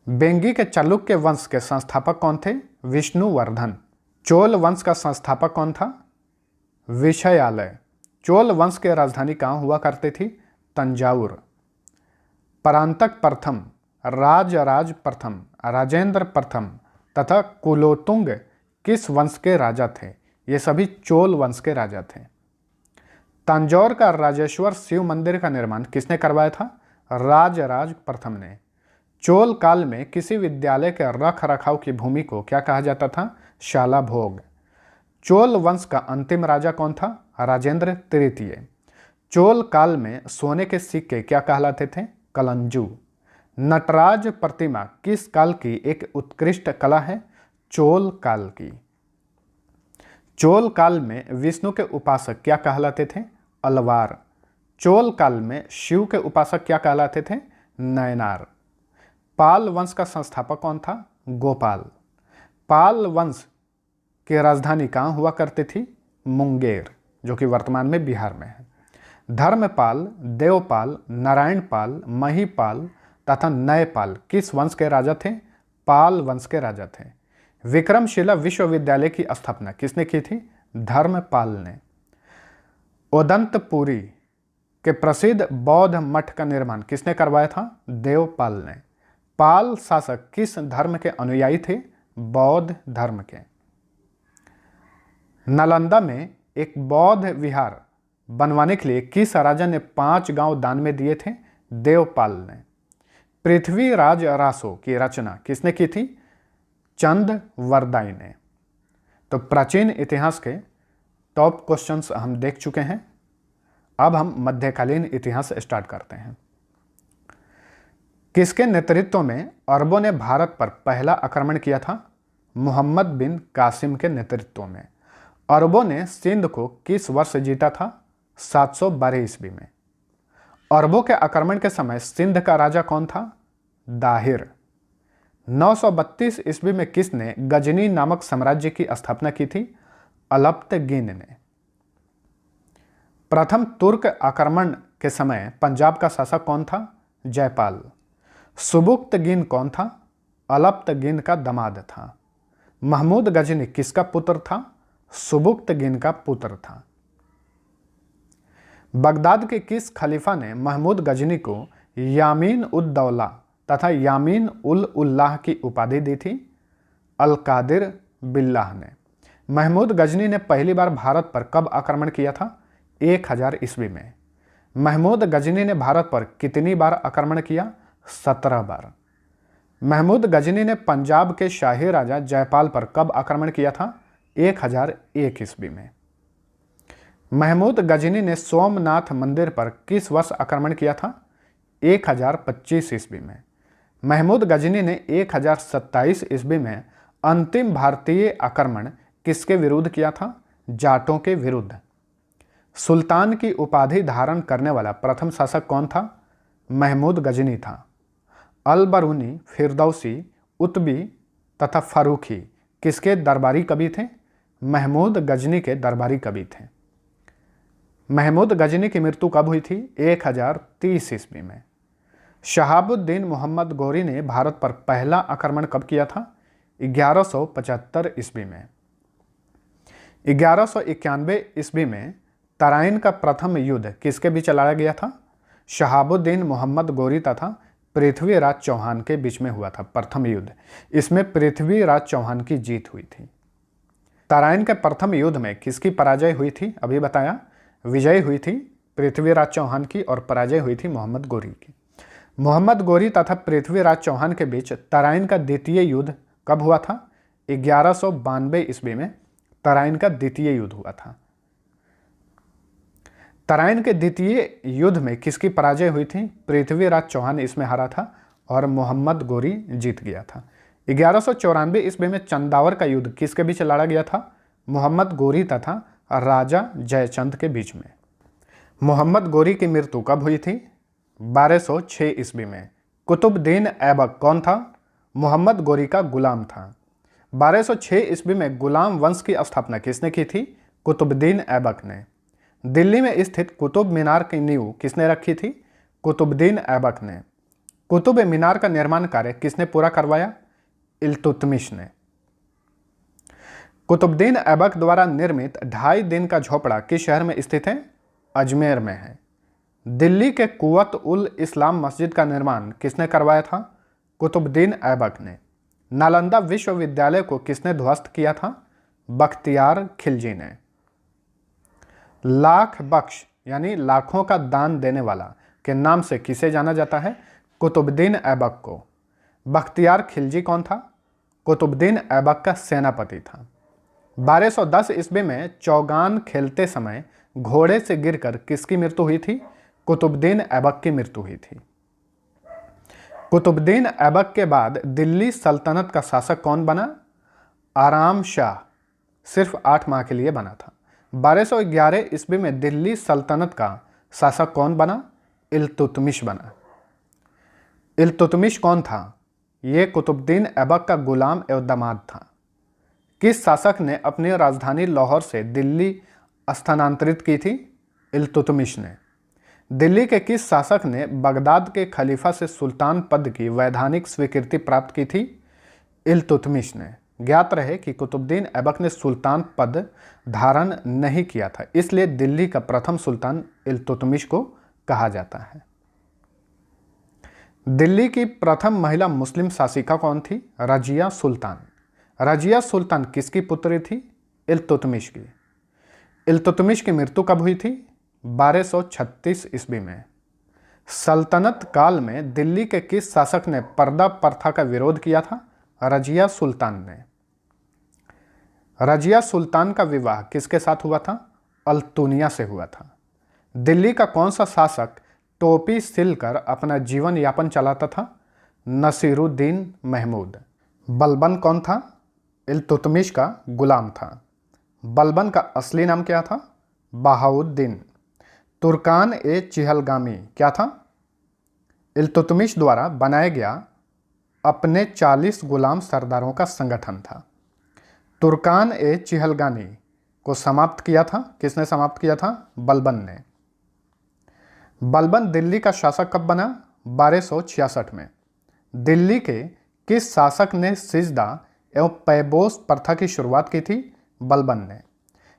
बेंगी के चालुक्य वंश के संस्थापक कौन थे? विष्णुवर्धन। चोल वंश का संस्थापक कौन था? विषयालय। चोल वंश की राजधानी कहाँ हुआ करती थी? तंजावुर। परांतक प्रथम, राजराज प्रथम, राजेंद्र प्रथम तथा कुलोतुंग किस वंश के राजा थे? ये सभी चोल वंश के राजा थे। तंजौर का राजेश्वर शिव मंदिर का निर्माण किसने करवाया था? राजराज प्रथम ने। चोल काल में किसी विद्यालय के रख रखाव की भूमि को क्या कहा जाता था? शाला भोग। चोल वंश का अंतिम राजा कौन था? राजेंद्र तृतीय। चोल काल में सोने के सिक्के क्या कहलाते थे? कलंजू। नटराज प्रतिमा किस काल की एक उत्कृष्ट कला है? चोल काल की। चोल काल में विष्णु के उपासक क्या कहलाते थे? अलवार। चोल काल में शिव के उपासक क्या कहलाते थे? नयनार। पाल वंश का संस्थापक कौन था? गोपाल। पाल वंश की राजधानी कहाँ हुआ करती थी? मुंगेर, जो कि वर्तमान में बिहार में है। धर्मपाल, देवपाल, नारायणपाल, महिपाल तथा नयपाल किस वंश के राजा थे? पाल वंश के राजा थे। विक्रमशिला विश्वविद्यालय की स्थापना किसने की थी? धर्मपाल ने। ओदंतपुरी के प्रसिद्ध बौद्ध मठ का निर्माण किसने करवाया था? देवपाल ने। पाल शासक किस धर्म के अनुयायी थे? बौद्ध धर्म के। नालंदा में एक बौद्ध विहार बनवाने के लिए किस राजा ने 5 गांव दान में दिए थे? देवपाल ने। पृथ्वीराज रासो की रचना किसने की थी? चंद वरदाई ने। तो प्राचीन इतिहास के टॉप क्वेश्चंस हम देख चुके हैं। अब हम मध्यकालीन इतिहास स्टार्ट करते हैं। किसके नेतृत्व में अरबों ने भारत पर पहला आक्रमण किया था? मोहम्मद बिन कासिम के नेतृत्व में। अरबों ने सिंध को किस वर्ष जीता था? 712 ईस्वी में। अरबों के आक्रमण के समय सिंध का राजा कौन था? दाहिर। 932 ईस्वी में किसने गजनी नामक साम्राज्य की स्थापना की थी? अलप्तगिन ने। प्रथम तुर्क आक्रमण के समय पंजाब का शासक कौन था? जयपाल। सुबुक्तगिन कौन था? अलप्तगिन का दामाद था। महमूद गजनी किसका पुत्र था? सुबुक्तगिन का पुत्र था। बगदाद के किस खलीफा ने महमूद गजनी को यामीन उद दौला तथा यामीन उल उल्लाह की उपाधि दी थी? अल-कादिर बिल्लाह ने। महमूद गजनी ने पहली बार भारत पर कब आक्रमण किया था? 1000 ईस्वी में। महमूद गजनी ने भारत पर कितनी बार आक्रमण किया? 17 बार। महमूद गजनी ने पंजाब के शाही राजा जयपाल पर कब आक्रमण किया था? 1001 ईस्वी में। महमूद गजनी ने सोमनाथ मंदिर पर किस वर्ष आक्रमण किया था? 1025 ईस्वी में। महमूद गजनी ने 1027 ईस्वी में अंतिम भारतीय आक्रमण किसके विरुद्ध किया था? जाटों के विरुद्ध। सुल्तान की उपाधि धारण करने वाला प्रथम शासक कौन था? महमूद गजनी था। अल-बरूनी, फिरदौसी, उतबी तथा फारूकी किसके दरबारी कवि थे? महमूद गजनी के दरबारी कवि थे। महमूद गजनी की मृत्यु कब हुई थी? 1030 ईस्वी में। शहाबुद्दीन मोहम्मद गौरी ने भारत पर पहला आक्रमण कब किया था? 1175 ईस्वी में। 1191 ईस्वी में तराइन का प्रथम युद्ध किसके बीच लड़ा गया था? शहाबुद्दीन मोहम्मद गौरी तथा पृथ्वीराज चौहान के बीच में हुआ था प्रथम युद्ध। इसमें पृथ्वीराज चौहान की जीत हुई थी। तराइन के प्रथम युद्ध में किसकी पराजय हुई थी? अभी बताया। विजय हुई थी पृथ्वीराज चौहान की और पराजय हुई थी मोहम्मद गौरी की। मोहम्मद गोरी तथा पृथ्वीराज चौहान के बीच तराइन का द्वितीय युद्ध कब हुआ था? 1192 ईस्वी में तराइन का द्वितीय युद्ध हुआ था। तराइन के द्वितीय युद्ध में किसकी पराजय हुई थी? पृथ्वीराज चौहान इसमें हारा था और मोहम्मद गोरी जीत गया था। 1194 ईस्वी में चंदावर का युद्ध किसके बीच लड़ा गया था? मोहम्मद गोरी तथा राजा जयचंद के बीच में। मोहम्मद गोरी की मृत्यु कब हुई थी? 1206 ईस्वी में। कुतुबुद्दीन ऐबक कौन था? मोहम्मद गोरी का गुलाम था। 1206 ईस्वी में गुलाम वंश की स्थापना किसने की थी? कुतुबुद्दीन ऐबक ने। दिल्ली में स्थित कुतुब मीनार की नींव किसने रखी थी? कुतुबुद्दीन ऐबक ने। कुतुब मीनार का निर्माण कार्य किसने पूरा करवाया? इल्तुतमिश ने। कुतुबुद्दीन ऐबक द्वारा निर्मित 2.5 दिन का झोपड़ा किस शहर में स्थित है? अजमेर में है। दिल्ली के कुवत उल इस्लाम मस्जिद का निर्माण किसने करवाया था? कुतुबुद्दीन ऐबक ने। नालंदा विश्वविद्यालय को किसने ध्वस्त किया था? बख्तियार खिलजी ने। लाख बख्श यानी लाखों का दान देने वाला के नाम से किसे जाना जाता है? कुतुबुद्दीन ऐबक को। बख्तियार खिलजी कौन था? कुतुबुद्दीन ऐबक का सेनापति था। 1210 ईस्वी में चौगान खेलते समय घोड़े से गिरकर किसकी मृत्यु हुई थी? कुतुबुद्दीन ऐबक की मृत्यु हुई थी। कुतुबुद्दीन ऐबक के बाद दिल्ली सल्तनत का शासक कौन बना? आराम शाह सिर्फ 8 माह के लिए बना था। 1211 ईस्वी में दिल्ली सल्तनत का शासक कौन बना? इल्तुतमिश बना। इल्तुतमिश कौन था? ये कुतुबुद्दीन ऐबक का गुलाम एवं दामाद था। किस शासक ने अपनी राजधानी लाहौर से दिल्ली स्थानांतरित की थी? इल्तुतमिश ने। दिल्ली के किस शासक ने बगदाद के खलीफा से सुल्तान पद की वैधानिक स्वीकृति प्राप्त की थी? इल्तुतमिश ने। ज्ञात रहे कि कुतुबुद्दीन ऐबक ने सुल्तान पद धारण नहीं किया था, इसलिए दिल्ली का प्रथम सुल्तान इल्तुतमिश को कहा जाता है। दिल्ली की प्रथम महिला मुस्लिम शासिका कौन थी? रजिया सुल्तान। रजिया सुल्तान किसकी पुत्री थी? इल्तुतमिश की। इल्तुतमिश की मृत्यु कब हुई थी? 1236 ईस्वी में। सल्तनत काल में दिल्ली के किस शासक ने पर्दा प्रथा का विरोध किया था? रजिया सुल्तान ने। रजिया सुल्तान का विवाह किसके साथ हुआ था? अल्तुनिया से हुआ था। दिल्ली का कौन सा शासक टोपी सिलकर अपना जीवन यापन चलाता था? नसीरुद्दीन महमूद। बलबन कौन था? इल्तुतमिश का गुलाम था। बलबन का असली नाम क्या था? बहाउद्दीन। तुर्कान ए चिहलगामी क्या था? इल्तुतमिश द्वारा बनाया गया अपने 40 गुलाम सरदारों का संगठन था। तुर्कान ए चिहलगामी को समाप्त किया था। किसने समाप्त किया था? बलबन ने। बलबन दिल्ली का शासक कब बना? 1266 में। दिल्ली के किस शासक ने सिजदा एवं पैबोस प्रथा की शुरुआत की थी? बलबन ने।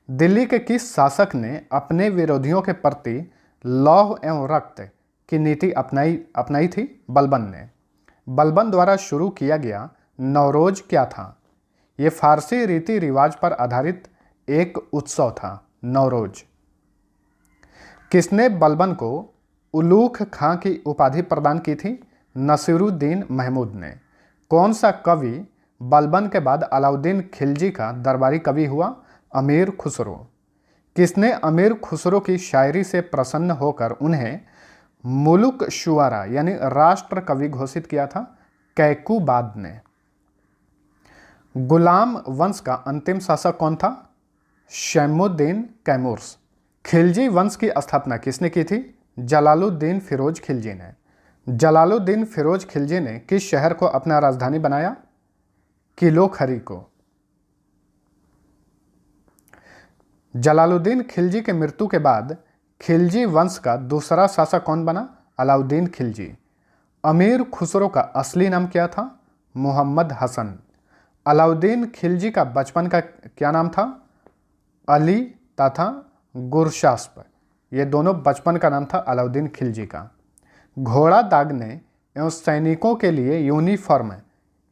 दिल्ली के किस शासक ने अपने विरोधियों के प्रति लौह एवं रक्त की नीति अपनाई थी? बलबन ने। बलबन द्वारा शुरू किया गया नवरोज क्या था? ये फारसी रीति रिवाज पर आधारित एक उत्सव था, नवरोज। किसने बलबन को उलूख खां की उपाधि प्रदान की थी? नसीरुद्दीन महमूद ने। कौन सा कवि बलबन के बाद अलाउद्दीन खिलजी का दरबारी कवि हुआ? अमीर खुसरो। किसने अमीर खुसरो की शायरी से प्रसन्न होकर उन्हें मुलुक शुआरा यानी राष्ट्र कवि घोषित किया था? कैकुबाद ने। गुलाम वंश का अंतिम शासक कौन था? शैमुद्दीन कैमूर्स। खिलजी वंश की स्थापना किसने की थी? जलालुद्दीन फिरोज खिलजी ने। जलालुद्दीन फिरोज खिलजी ने किस शहर को अपना राजधानी बनाया? किलोखरी को। जलालुद्दीन खिलजी के मृत्यु के बाद खिलजी वंश का दूसरा शासक कौन बना? अलाउद्दीन खिलजी। अमीर खुसरो का असली नाम क्या था? मोहम्मद हसन। अलाउद्दीन खिलजी का बचपन का क्या नाम था? अली तथा गुरशास्प। ये दोनों बचपन का नाम था अलाउद्दीन खिलजी का। घोड़ा दागने एवं सैनिकों के लिए यूनिफॉर्म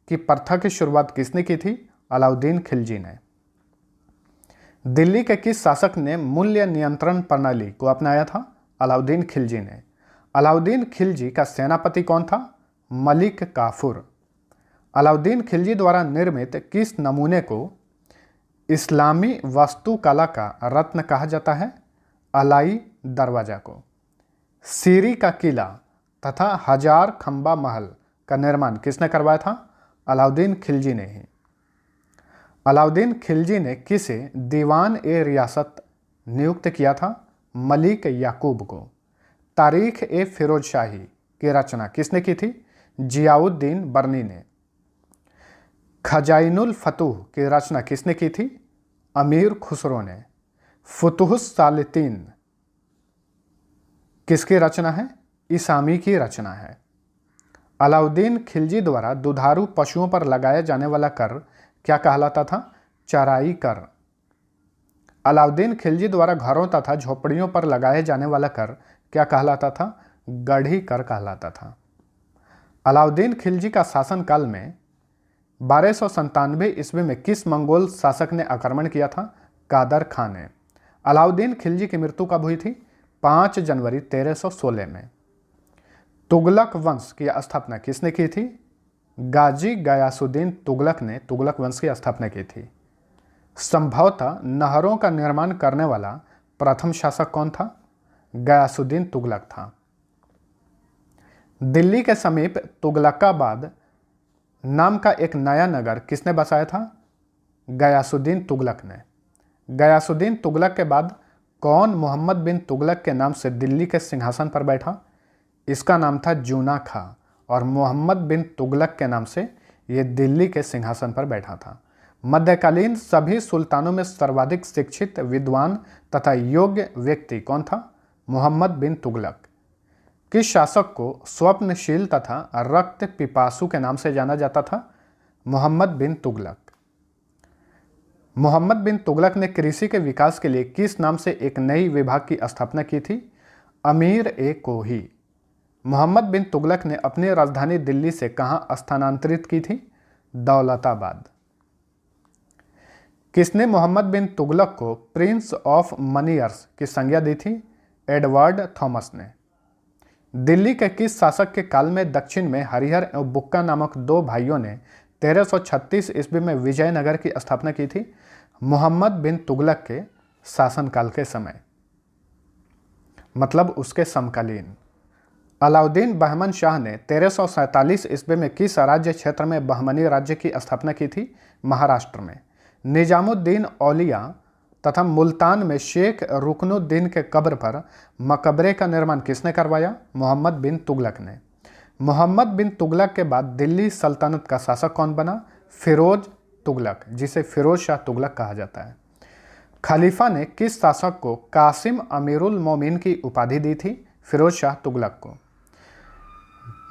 की प्रथा की शुरुआत किसने की थी? अलाउद्दीन खिलजी ने। दिल्ली के किस शासक ने मूल्य नियंत्रण प्रणाली को अपनाया था? अलाउद्दीन खिलजी ने। अलाउद्दीन खिलजी का सेनापति कौन था? मलिक काफूर। अलाउद्दीन खिलजी द्वारा निर्मित किस नमूने को इस्लामी वास्तुकला का रत्न कहा जाता है? अलाई दरवाजा को। सीरी का किला तथा हजार खंबा महल का निर्माण किसने करवाया था? अलाउद्दीन खिलजी ने ही। अलाउद्दीन खिलजी ने किसे दीवान ए रियासत नियुक्त किया था? मलिक याकूब को। तारीख ए फिरोजशाही की रचना किसने की थी? जियाउद्दीन बर्नी ने। खजाइनुल फतूह की रचना किसने की थी? अमीर खुसरो ने। फुतुहुस सालितीन किसकी रचना है? इसामी की रचना है। अलाउद्दीन खिलजी द्वारा दुधारू पशुओं पर लगाया जाने वाला कर क्या कहलाता था? चराई कर। अलाउद्दीन खिलजी द्वारा घरों तथा झोपड़ियों पर लगाए जाने वाला कर क्या कहलाता था? गढ़ी कर कहलाता था। अलाउद्दीन खिलजी का शासनकाल में 1297 ईस्वी में किस मंगोल शासक ने आक्रमण किया था? कादर खान ने। अलाउद्दीन खिलजी की मृत्यु कब हुई थी? 5 जनवरी 1316 में। तुगलक वंश की स्थापना किसने की थी? गाजी गयासुद्दीन तुगलक ने तुगलक वंश की स्थापना की थी। संभवतः नहरों का निर्माण करने वाला प्रथम शासक कौन था? गयासुद्दीन तुगलक था। दिल्ली के समीप तुगलकाबाद नाम का एक नया नगर किसने बसाया था? गयासुद्दीन तुगलक ने। गयासुद्दीन तुगलक के बाद कौन मोहम्मद बिन तुगलक के नाम से दिल्ली के सिंहासन पर बैठा? इसका नाम था जूना खां और मोहम्मद बिन तुगलक के नाम से ये दिल्ली के सिंहासन पर बैठा था। मध्यकालीन सभी सुल्तानों में सर्वाधिक शिक्षित, विद्वान तथा योग्य व्यक्ति कौन था? मोहम्मद बिन तुगलक। किस शासक को स्वप्नशील तथा रक्त पिपासु के नाम से जाना जाता था? मोहम्मद बिन तुगलक। मोहम्मद बिन तुगलक ने कृषि के विकास के लिए किस नाम से एक नई विभाग की स्थापना की थी? अमीर ए कोही। मोहम्मद बिन तुगलक ने अपनी राजधानी दिल्ली से कहां स्थानांतरित की थी? दौलताबाद। किसने मोहम्मद बिन तुगलक को प्रिंस ऑफ मनियर्स की संज्ञा दी थी? एडवर्ड थॉमस ने। दिल्ली के किस शासक के काल में दक्षिण में हरिहर एवं बुक्का नामक दो भाइयों ने 1336 ईस्वी में विजयनगर की स्थापना की थी? मोहम्मद बिन तुगलक के शासनकाल के समय, मतलब उसके समकालीन। अलाउद्दीन बहमन शाह ने 1347 ईस्वी में किस राज्य क्षेत्र में बहमनी राज्य की स्थापना की थी? महाराष्ट्र में। निजामुद्दीन औलिया तथा मुल्तान में शेख रुकनुद्दीन के कब्र पर मकबरे का निर्माण किसने करवाया? मोहम्मद बिन तुगलक ने। मोहम्मद बिन तुगलक के बाद दिल्ली सल्तनत का शासक कौन बना? फिरोज तुगलक, जिसे फिरोज शाह तुगलक कहा जाता है। खलीफा ने किस शासक को कासिम अमीरुल मोमिन की उपाधि दी थी? फिरोज शाह तुगलक को।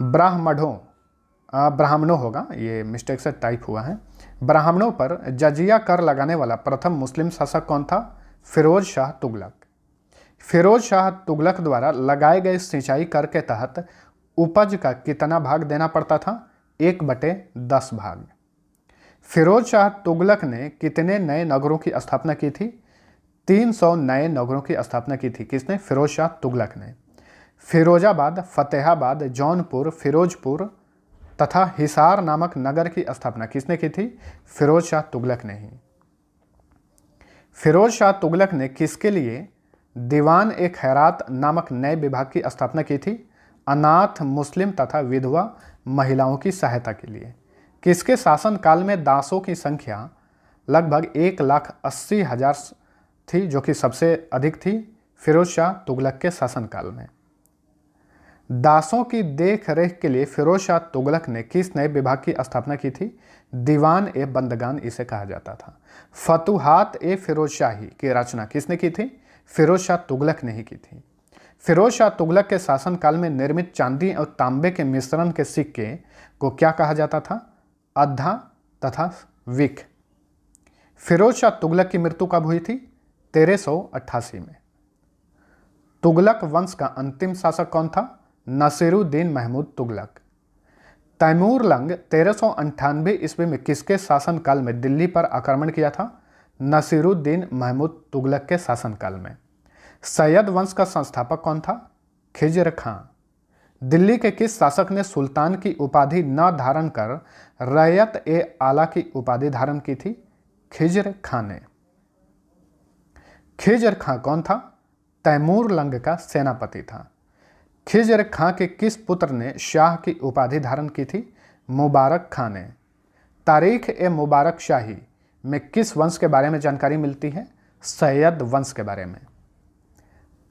ब्राह्मणों होगा, ये मिस्टेक से टाइप हुआ है। ब्राह्मणों पर जजिया कर लगाने वाला प्रथम मुस्लिम शासक कौन था? फिरोज शाह तुगलक। फिरोज शाह तुगलक द्वारा लगाए गए सिंचाई कर के तहत उपज का कितना भाग देना पड़ता था? 1/10 भाग। फिरोज शाह तुगलक ने कितने नए नगरों की स्थापना की थी? 300 नए नगरों की स्थापना की थी। किसने? फिरोज शाह तुगलक ने। फिरोजाबाद, फतेहाबाद, जौनपुर, फिरोजपुर तथा हिसार नामक नगर की स्थापना किसने की थी? फिरोज शाह तुगलक ने ही। फिरोज शाह तुगलक ने किसके लिए दीवान ए खैरात नामक नए विभाग की स्थापना की थी? अनाथ, मुस्लिम तथा विधवा महिलाओं की सहायता के लिए। किसके शासनकाल में दासों की संख्या लगभग 1,80,000 थी, जो कि सबसे अधिक थी? फिरोज शाह तुगलक के शासनकाल में। दासों की देख रेख के लिए फिरोज शाह तुगलक ने किस नए विभाग की स्थापना की थी? दीवान ए बंदगान इसे कहा जाता था। फतुहात ए फिरोजशाही की रचना किसने की थी? फिरोज शाह तुगलक ने ही की थी। फिरोज शाह तुगलक के शासनकाल में निर्मित चांदी और तांबे के मिश्रण के सिक्के को क्या कहा जाता था? अद्धा तथा विक। फिरोज शाह तुगलक की मृत्यु कब हुई थी? 1388 में। तुगलक वंश का अंतिम शासक कौन था? नसीरुद्दीन महमूद तुगलक। तैमूर लंग 1398 ईस्वी में किसके शासनकाल में दिल्ली पर आक्रमण किया था? नसीरुद्दीन महमूद तुगलक के शासनकाल में। सैयद वंश का संस्थापक कौन था? खिज्र खां। दिल्ली के किस शासक ने सुल्तान की उपाधि न धारण कर रैयत ए आला की उपाधि धारण की थी? खिज्र खां ने। खिज्र खां कौन था? तैमूर लंग का सेनापति था। खिज्र खां के किस पुत्र ने शाह की उपाधि धारण की थी? मुबारक खां ने। तारीख ए मुबारक शाही में किस वंश के बारे में जानकारी मिलती है? सैयद वंश के बारे में।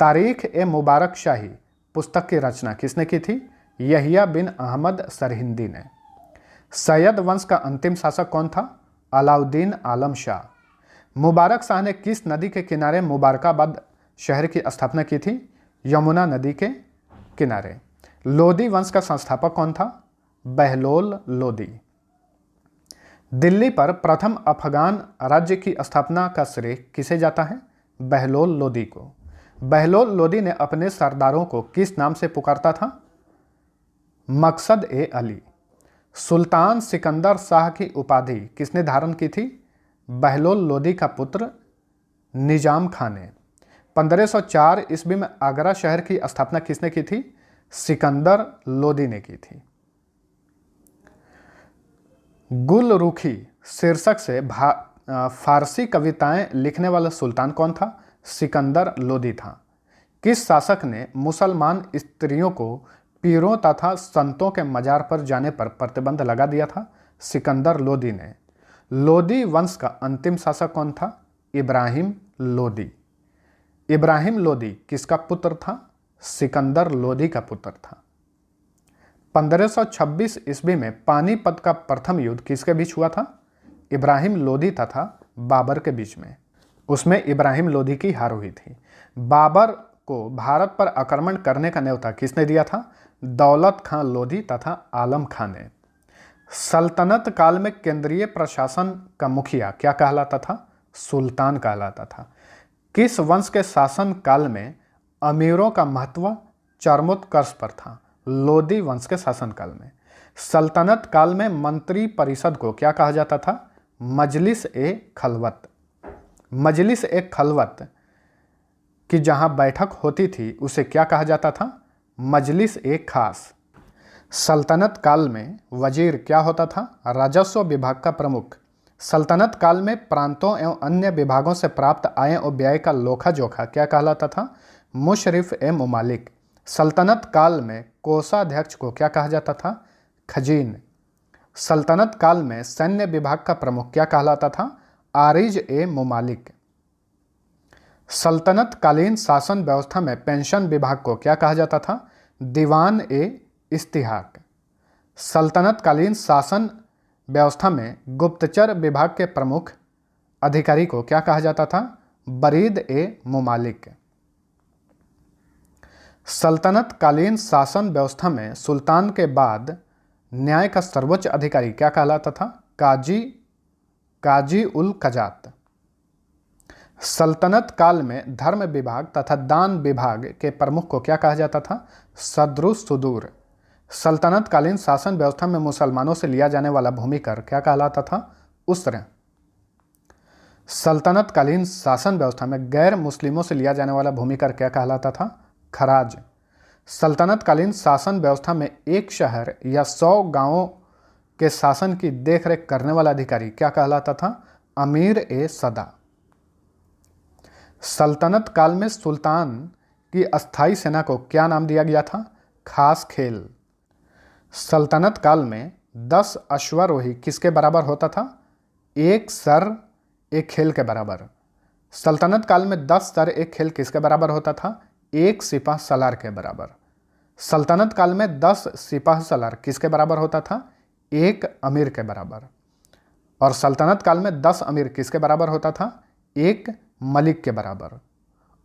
तारीख ए मुबारक शाही पुस्तक की रचना किसने की थी? यहिया बिन अहमद सरहिंदी ने। सैयद वंश का अंतिम शासक कौन था? अलाउद्दीन आलम शाह। मुबारक शाह ने किस नदी के किनारे मुबारकाबाद शहर की स्थापना की थी? यमुना नदी के किनारे। लोदी वंश का संस्थापक कौन था? बहलोल लोदी। दिल्ली पर प्रथम अफगान राज्य की स्थापना का श्रेय किसे जाता है? बहलोल लोदी को। बहलोल लोदी ने अपने सरदारों को किस नाम से पुकारता था? मकसद ए अली। सुल्तान सिकंदर शाह की उपाधि किसने धारण की थी? बहलोल लोदी का पुत्र निजाम खां ने। 1504 ईस्वी में आगरा शहर की स्थापना किसने की थी? सिकंदर लोदी ने की थी। गुलरुखी शीर्षक से फारसी कविताएं लिखने वाला सुल्तान कौन था? सिकंदर लोदी था। किस शासक ने मुसलमान स्त्रियों को पीरों तथा संतों के मजार पर जाने पर प्रतिबंध लगा दिया था? सिकंदर लोदी ने। लोदी वंश का अंतिम शासक कौन था? इब्राहिम लोदी। इब्राहिम लोदी किसका पुत्र था? सिकंदर लोदी का पुत्र था। 1526 ईस्वी में पानीपत का प्रथम युद्ध किसके बीच हुआ था? इब्राहिम लोदी तथा बाबर के बीच में। उसमें इब्राहिम लोदी की हार हुई थी। बाबर को भारत पर आक्रमण करने का न्योता किसने दिया था? दौलत खां लोदी तथा आलम खां ने। सल्तनत काल में केंद्रीय प्रशासन का मुखिया क्या कहलाता था? सुल्तान कहलाता था। किस वंश के शासन काल में अमीरों का महत्व चरमोत्कर्ष पर था? लोदी वंश के शासनकाल में। सल्तनत काल में मंत्री परिषद को क्या कहा जाता था? मजलिस ए खलवत। मजलिस ए खलवत की जहां बैठक होती थी उसे क्या कहा जाता था? मजलिस ए खास। सल्तनत काल में वजीर क्या होता था? राजस्व विभाग का प्रमुख। सल्तनत काल में प्रांतों एवं अन्य विभागों से प्राप्त आय और व्यय का लोखा जोखा क्या कहलाता था? मुशरिफ ए मुमालिक। सल्तनत काल में कोषाध्यक्ष को क्या कहा जाता था? खजीन। सल्तनत काल में सैन्य विभाग का प्रमुख क्या कहलाता था? आरिज ए मुमालिक। सल्तनत कालीन शासन व्यवस्था में पेंशन विभाग को क्या कहा जाता था? दीवान ए इस्तिहाक। सल्तनत कालीन शासन व्यवस्था में गुप्तचर विभाग के प्रमुख अधिकारी को क्या कहा जाता था? बरीद ए मुमालिक। सल्तनत कालीन शासन व्यवस्था में सुल्तान के बाद न्याय का सर्वोच्च अधिकारी क्या कहलाता था? काजी उल कजात। सल्तनत काल में धर्म विभाग तथा दान विभाग के प्रमुख को क्या कहा जाता था? सद्रुस सुदूर। सल्तनत कालीन शासन व्यवस्था में मुसलमानों से लिया जाने वाला भूमि कर क्या कहलाता था? उस्र। सल्तनत कालीन शासन व्यवस्था में गैर मुस्लिमों से लिया जाने वाला भूमि कर क्या कहलाता था? खराज। सल्तनत कालीन शासन व्यवस्था में एक शहर या 100 गांवों के शासन की देखरेख करने वाला अधिकारी क्या कहलाता था? अमीर ए सदा। सल्तनत काल में सुल्तान की अस्थाई सेना को क्या नाम दिया गया था? खास खेल। सल्तनत काल में 10 अश्वारोही किसके बराबर होता था? एक सर एक खेल के बराबर। सल्तनत काल में 10 सर एक खेल किसके बराबर होता था? एक सिपाह सलार के बराबर। सल्तनत काल में 10 सिपाह सलार किसके बराबर होता था? एक अमीर के बराबर। और सल्तनत काल में 10 अमीर किसके बराबर होता था? एक मलिक के बराबर।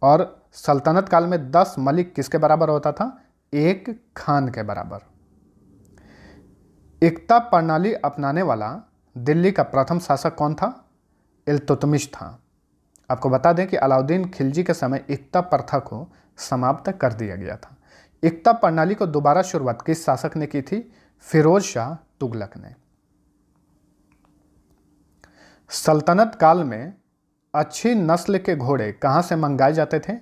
और सल्तनत काल में 10 मलिक किसके बराबर होता था? एक खान के बराबर। एकता प्रणाली अपनाने वाला दिल्ली का प्रथम शासक कौन था? इल्तुतमिश था। आपको बता दें कि अलाउद्दीन खिलजी के समय एकता प्रथा को समाप्त कर दिया गया था। एकता प्रणाली को दोबारा शुरुआत किस शासक ने की थी? फिरोज शाह तुगलक ने। सल्तनत काल में अच्छी नस्ल के घोड़े कहाँ से मंगाए जाते थे?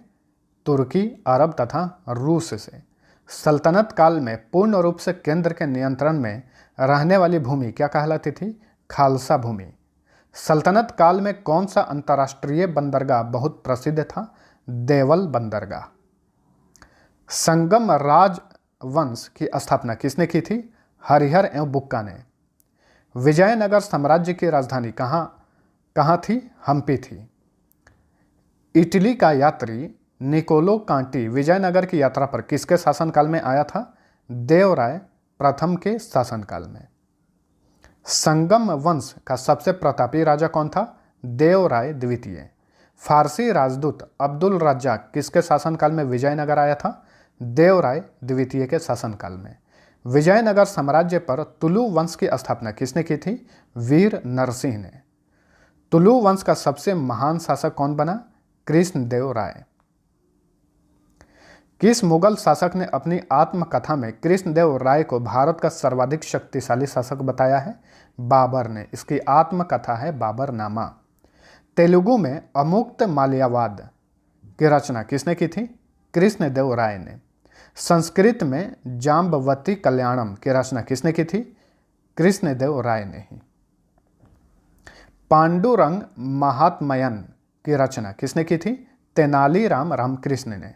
तुर्की, अरब तथा रूस से। सल्तनत काल में पूर्ण रूप से केंद्र के नियंत्रण में रहने वाली भूमि क्या कहलाती थी? खालसा भूमि। सल्तनत काल में कौन सा अंतर्राष्ट्रीय बंदरगाह बहुत प्रसिद्ध था? देवल बंदरगाह। संगम राजवंश की स्थापना किसने की थी? हरिहर एवं बुक्का ने। विजयनगर साम्राज्य की राजधानी कहाँ थी? हम्पी थी। इटली का यात्री निकोलो कांटी विजयनगर की यात्रा पर किसके शासनकाल में आया था? देवराय प्रथम के शासनकाल में। संगम वंश का सबसे प्रतापी राजा कौन था? देवराय द्वितीय। फारसी राजदूत अब्दुल रज्जाक किसके शासनकाल में विजयनगर आया था? देवराय द्वितीय के शासनकाल में। विजयनगर साम्राज्य पर तुलु वंश की स्थापना किसने की थी? वीर नरसिंह ने। तुलु वंश का सबसे महान शासक कौन बना? कृष्णदेव राय। किस मुगल शासक ने अपनी आत्मकथा में कृष्णदेव राय को भारत का सर्वाधिक शक्तिशाली शासक बताया है? बाबर ने। इसकी आत्मकथा है बाबरनामा। तेलुगु में अमुक्त माल्यावाद की रचना किसने की थी? कृष्णदेव राय ने। संस्कृत में जाम्बवती कल्याणम की रचना किसने की थी? कृष्णदेव राय ने ही। पांडुरंग महात्मयन की रचना किसने की थी? तेनालीराम रामकृष्ण ने।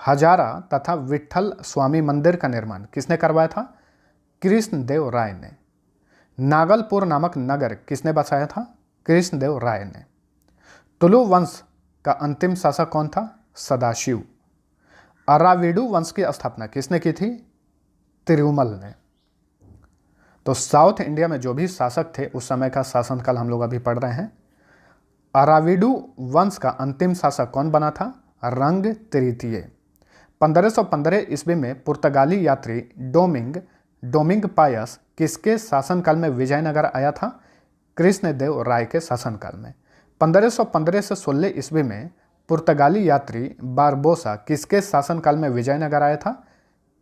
हजारा तथा विट्ठल स्वामी मंदिर का निर्माण किसने करवाया था? कृष्णदेव राय ने। नागलपुर नामक नगर किसने बसाया था? कृष्णदेव राय ने। तुलु वंश का अंतिम शासक कौन था? सदाशिव। अराविडु वंश की स्थापना किसने की थी? तिरुमल ने। तो साउथ इंडिया में जो भी शासक थे उस समय का शासनकाल हम लोग अभी पढ़ रहे हैं। अराविडु वंश का अंतिम शासक कौन बना था? रंग तृतीय। 1515 ईस्वी में पुर्तगाली यात्री डोमिंग पायस किसके शासनकाल में विजयनगर आया था? कृष्णदेव राय के शासनकाल में। 1515 से 16 ईस्वी में पुर्तगाली यात्री बारबोसा किसके शासनकाल में विजयनगर आया था?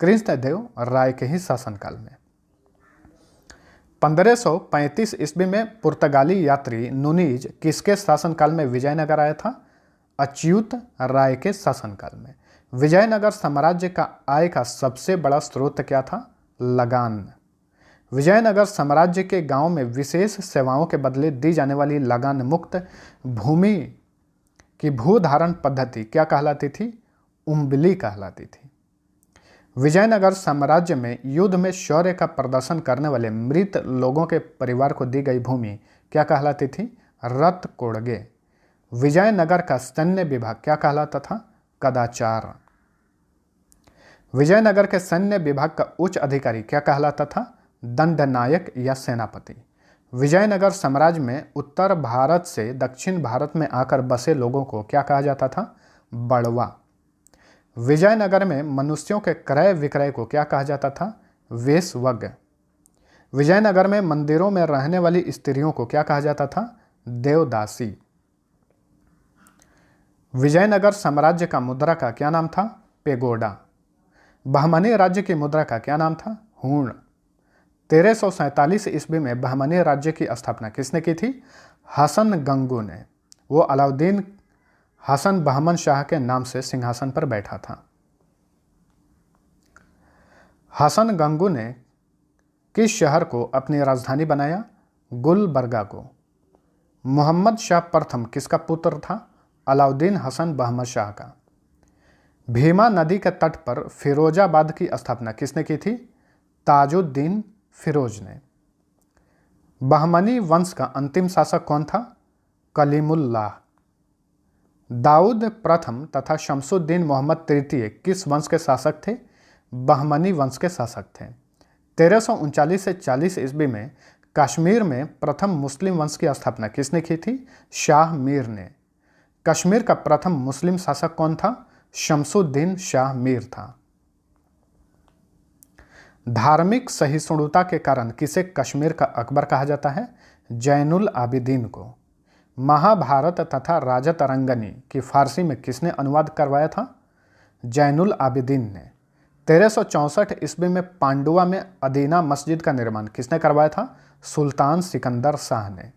कृष्णदेव राय के ही शासनकाल में। 1535 ईस्वी में पुर्तगाली यात्री नुनीज किसके शासनकाल में विजयनगर आया था? अच्युत राय के शासनकाल में। विजयनगर साम्राज्य का आय का सबसे बड़ा स्रोत क्या था? लगान। विजयनगर साम्राज्य के गांव में विशेष सेवाओं के बदले दी जाने वाली लगान मुक्त भूमि की भूधारण पद्धति क्या कहलाती थी? उम्बली कहलाती थी। विजयनगर साम्राज्य में युद्ध में शौर्य का प्रदर्शन करने वाले मृत लोगों के परिवार को दी गई भूमि क्या कहलाती थी? रत्कोड़गे। विजयनगर का सैन्य विभाग क्या कहलाता था? कदाचार। विजयनगर के सैन्य विभाग का उच्च अधिकारी क्या कहलाता था? दंडनायक या सेनापति। विजयनगर साम्राज्य में उत्तर भारत से दक्षिण भारत में आकर बसे लोगों को क्या कहा जाता था? बड़वा। विजयनगर में मनुष्यों के क्रय विक्रय को क्या कहा जाता था? वेश्यव्य। विजयनगर में मंदिरों में रहने वाली स्त्रियों को क्या कहा जाता था? देवदासी। विजयनगर साम्राज्य का मुद्रा का क्या नाम था? पेगोडा। बहमनी राज्य की मुद्रा का क्या नाम था? हूण। 1347 ईस्वी में बहमनी राज्य की स्थापना किसने की थी? हसन गंगू ने। वो अलाउद्दीन हसन बहमन शाह के नाम से सिंहासन पर बैठा था। हसन गंगू ने किस शहर को अपनी राजधानी बनाया? गुलबर्गा को। मोहम्मद शाह प्रथम किसका पुत्र था? अलाउद्दीन हसन बहमन शाह का। भीमा नदी के तट पर फिरोजाबाद की स्थापना किसने की थी? ताजुद्दीन फिरोज ने। बहमनी वंश का अंतिम शासक कौन था? कलीमुल्लाह। दाऊद प्रथम तथा शमसुद्दीन मोहम्मद तृतीय किस वंश के शासक थे? बहमनी वंश के शासक थे। 1339 से 40 ईस्वी में कश्मीर में प्रथम मुस्लिम वंश की स्थापना किसने की थी? शाह मीर ने। कश्मीर का प्रथम मुस्लिम शासक कौन था? शमसुद्दीन शाह मीर था। धार्मिक सहिष्णुता के कारण किसे कश्मीर का अकबर कहा जाता है? जैनुल आबिदीन को। महाभारत तथा राजतरंगनी की फारसी में किसने अनुवाद करवाया था? जैनुल आबिदीन ने। 1364 ईस्वी में पांडुआ में अदीना मस्जिद का निर्माण किसने करवाया था? सुल्तान सिकंदर शाह ने।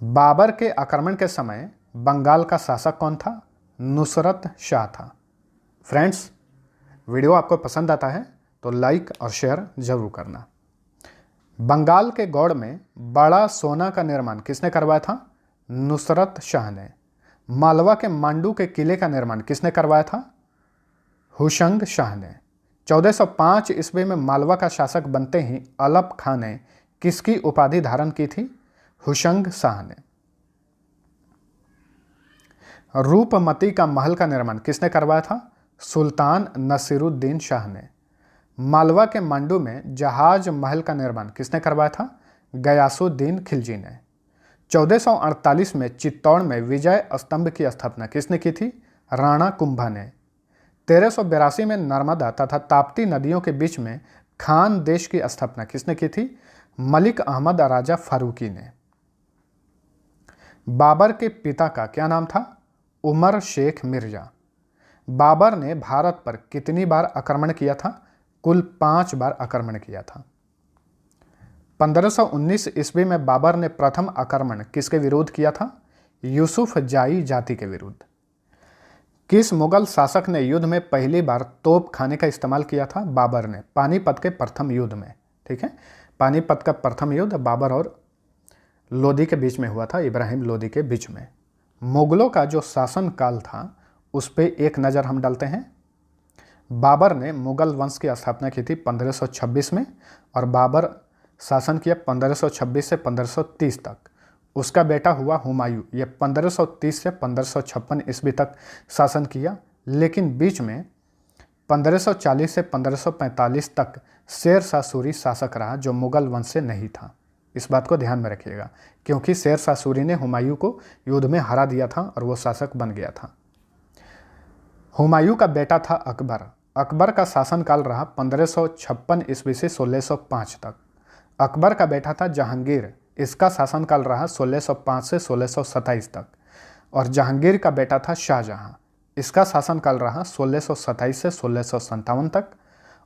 बाबर के आक्रमण के समय बंगाल का शासक कौन था? नुसरत शाह था। फ्रेंड्स, वीडियो आपको पसंद आता है तो लाइक और शेयर जरूर करना। बंगाल के गौड़ में बड़ा सोना का निर्माण किसने करवाया था? नुसरत शाह ने। मालवा के मांडू के किले का निर्माण किसने करवाया था? हुशंग शाह ने। 1405 ईस्वी में मालवा का शासक बनते ही अलप खां ने किसकी उपाधि धारण की थी? हुशंग शाह ने। रूपमती का महल का निर्माण किसने करवाया था? सुल्तान नसीरुद्दीन शाह ने। मालवा के मांडू में जहाज महल का निर्माण किसने करवाया था? गयासुद्दीन खिलजी ने। 1448 में चित्तौड़ में विजय स्तंभ की स्थापना किसने की थी? राणा कुंभा ने। 1382 में नर्मदा तथा ताप्ती नदियों के बीच में खान देश की स्थापना किसने की थी? मलिक अहमद राजा फारूकी ने। बाबर के पिता का क्या नाम था? उमर शेख मिर्जा। बाबर ने भारत पर कितनी बार आक्रमण किया था? कुल 5 बार आक्रमण किया था। 1519 ईस्वी में बाबर ने प्रथम आक्रमण किसके विरुद्ध किया था? यूसुफ जाई जाति के विरुद्ध। किस मुगल शासक ने युद्ध में पहली बार तोप खाने का इस्तेमाल किया था? बाबर ने। पानीपत के प्रथम युद्ध में। ठीक है, पानीपत का प्रथम युद्ध बाबर और लोदी के बीच में हुआ था, इब्राहिम लोदी के बीच में। मुगलों का जो शासन काल था उस पर एक नज़र हम डालते हैं। बाबर ने मुगल वंश की स्थापना की थी 1526 में और बाबर शासन किया 1526 से 1530 तक। उसका बेटा हुआ हुमायूं, ये 1530 से 1556 ईस्वी तक शासन किया, लेकिन बीच में 1540 से 1545 तक शेर शाह सूरी शासक रहा जो मुगल वंश से नहीं था। इस बात को ध्यान में रखिएगा, क्योंकि शेर शाह सूरी ने हुमायूं को युद्ध में हरा दिया था और वो शासक बन गया था। हुमायूं का बेटा था अकबर। अकबर का शासनकाल रहा 1556 ईस्वी से 1605 तक। अकबर का बेटा था जहांगीर। इसका शासनकाल रहा 1605 से 1627 तक। और जहांगीर का बेटा था शाहजहां। इसका शासनकाल रहा 1627 से 1657 तक।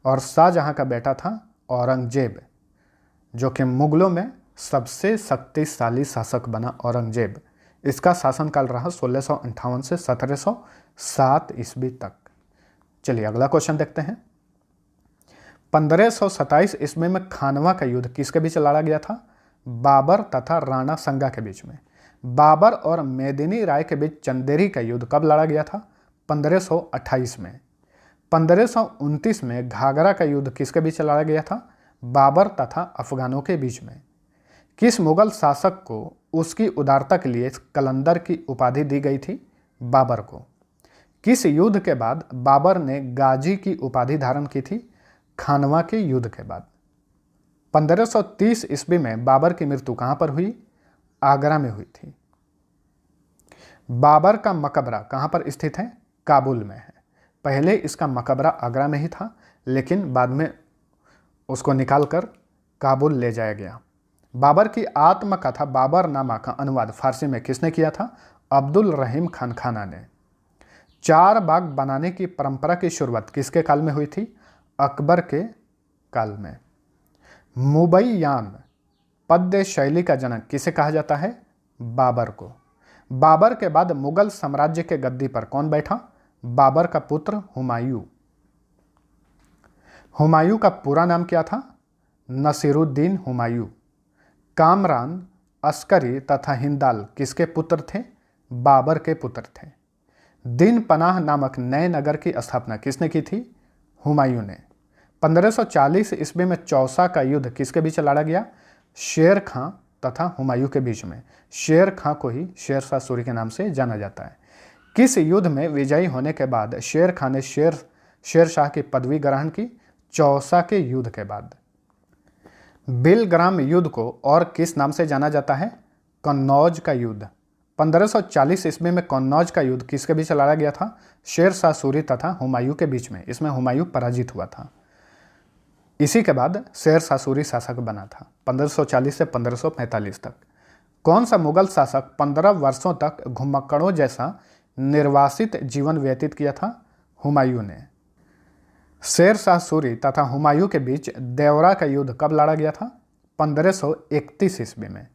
और शाहजहां का बेटा था औरंगजेब, जो कि मुगलों में सबसे शक्तिशाली शासक बना। औरंगजेब, इसका शासनकाल रहा 1658 से 1707 ईस्वी तक। चलिए अगला क्वेश्चन देखते हैं। 1527 ईस्वी में खानवा का युद्ध किसके बीच लड़ा गया था? बाबर तथा राणा संगा के बीच में। बाबर और मेदिनी राय के बीच चंदेरी का युद्ध कब लड़ा गया था? 1528 में। 1529 में घाघरा का युद्ध किसके बीच लड़ा गया था? बाबर तथा अफगानों के बीच में। किस मुगल शासक को उसकी उदारता के लिए कलंदर की उपाधि दी गई थी? बाबर को। किस युद्ध के बाद बाबर ने गाजी की उपाधि धारण की थी? खानवा के युद्ध के बाद। 1530 ईस्वी में बाबर की मृत्यु कहां पर हुई? आगरा में हुई थी। बाबर का मकबरा कहां पर स्थित है? काबुल में है। पहले इसका मकबरा आगरा में ही था, लेकिन बाद में उसको निकालकर काबुल ले जाया गया। बाबर की आत्मकथा बाबरनामा का अनुवाद फारसी में किसने किया था? अब्दुल रहीम खान खाना ने। 4 बाग बनाने की परंपरा की शुरुआत किसके काल में हुई थी? अकबर के काल में। मुबैयान पद्य शैली का जनक किसे कहा जाता है? बाबर को। बाबर के बाद मुगल साम्राज्य के गद्दी पर कौन बैठा? बाबर का पुत्र हुमायूं। हुमायूं का पूरा नाम क्या था? नसीरुद्दीन हुमायूं। कामरान, अस्करी तथा हिंदाल किसके पुत्र थे? बाबर के पुत्र थे। दिन पनाह नामक नए नगर की स्थापना किसने की थी? हुमायूं ने। 1540 ईस्वी में चौसा का युद्ध किसके बीच लड़ा गया? शेर खां तथा हुमायूं के बीच में। शेर खां को ही शेर शाह सूरी के नाम से जाना जाता है। किस युद्ध में विजयी होने के बाद शेर खां ने शेर शाह की पदवी ग्रहण की? चौसा के युद्ध के बाद। बिलग्राम युद्ध को और किस नाम से जाना जाता है? कन्नौज का युद्ध। 1540 ईस्वी में कन्नौज का युद्ध किसके बीच लड़ा गया था? शेर शाह सूरी तथा हुमायूं के बीच में। इसमें हुमायूं पराजित हुआ था। इसी के बाद शेर शाह सूरी शासक बना था 1540 से 1545 तक। कौन सा मुगल शासक 15 वर्षों तक घुमक्कड़ों जैसा निर्वासित जीवन व्यतीत किया था? हुमायूं ने। शेर शाह सूरी तथा हुमायूं के बीच देवरा का युद्ध कब लड़ा गया था? 1531 ईस्वी में।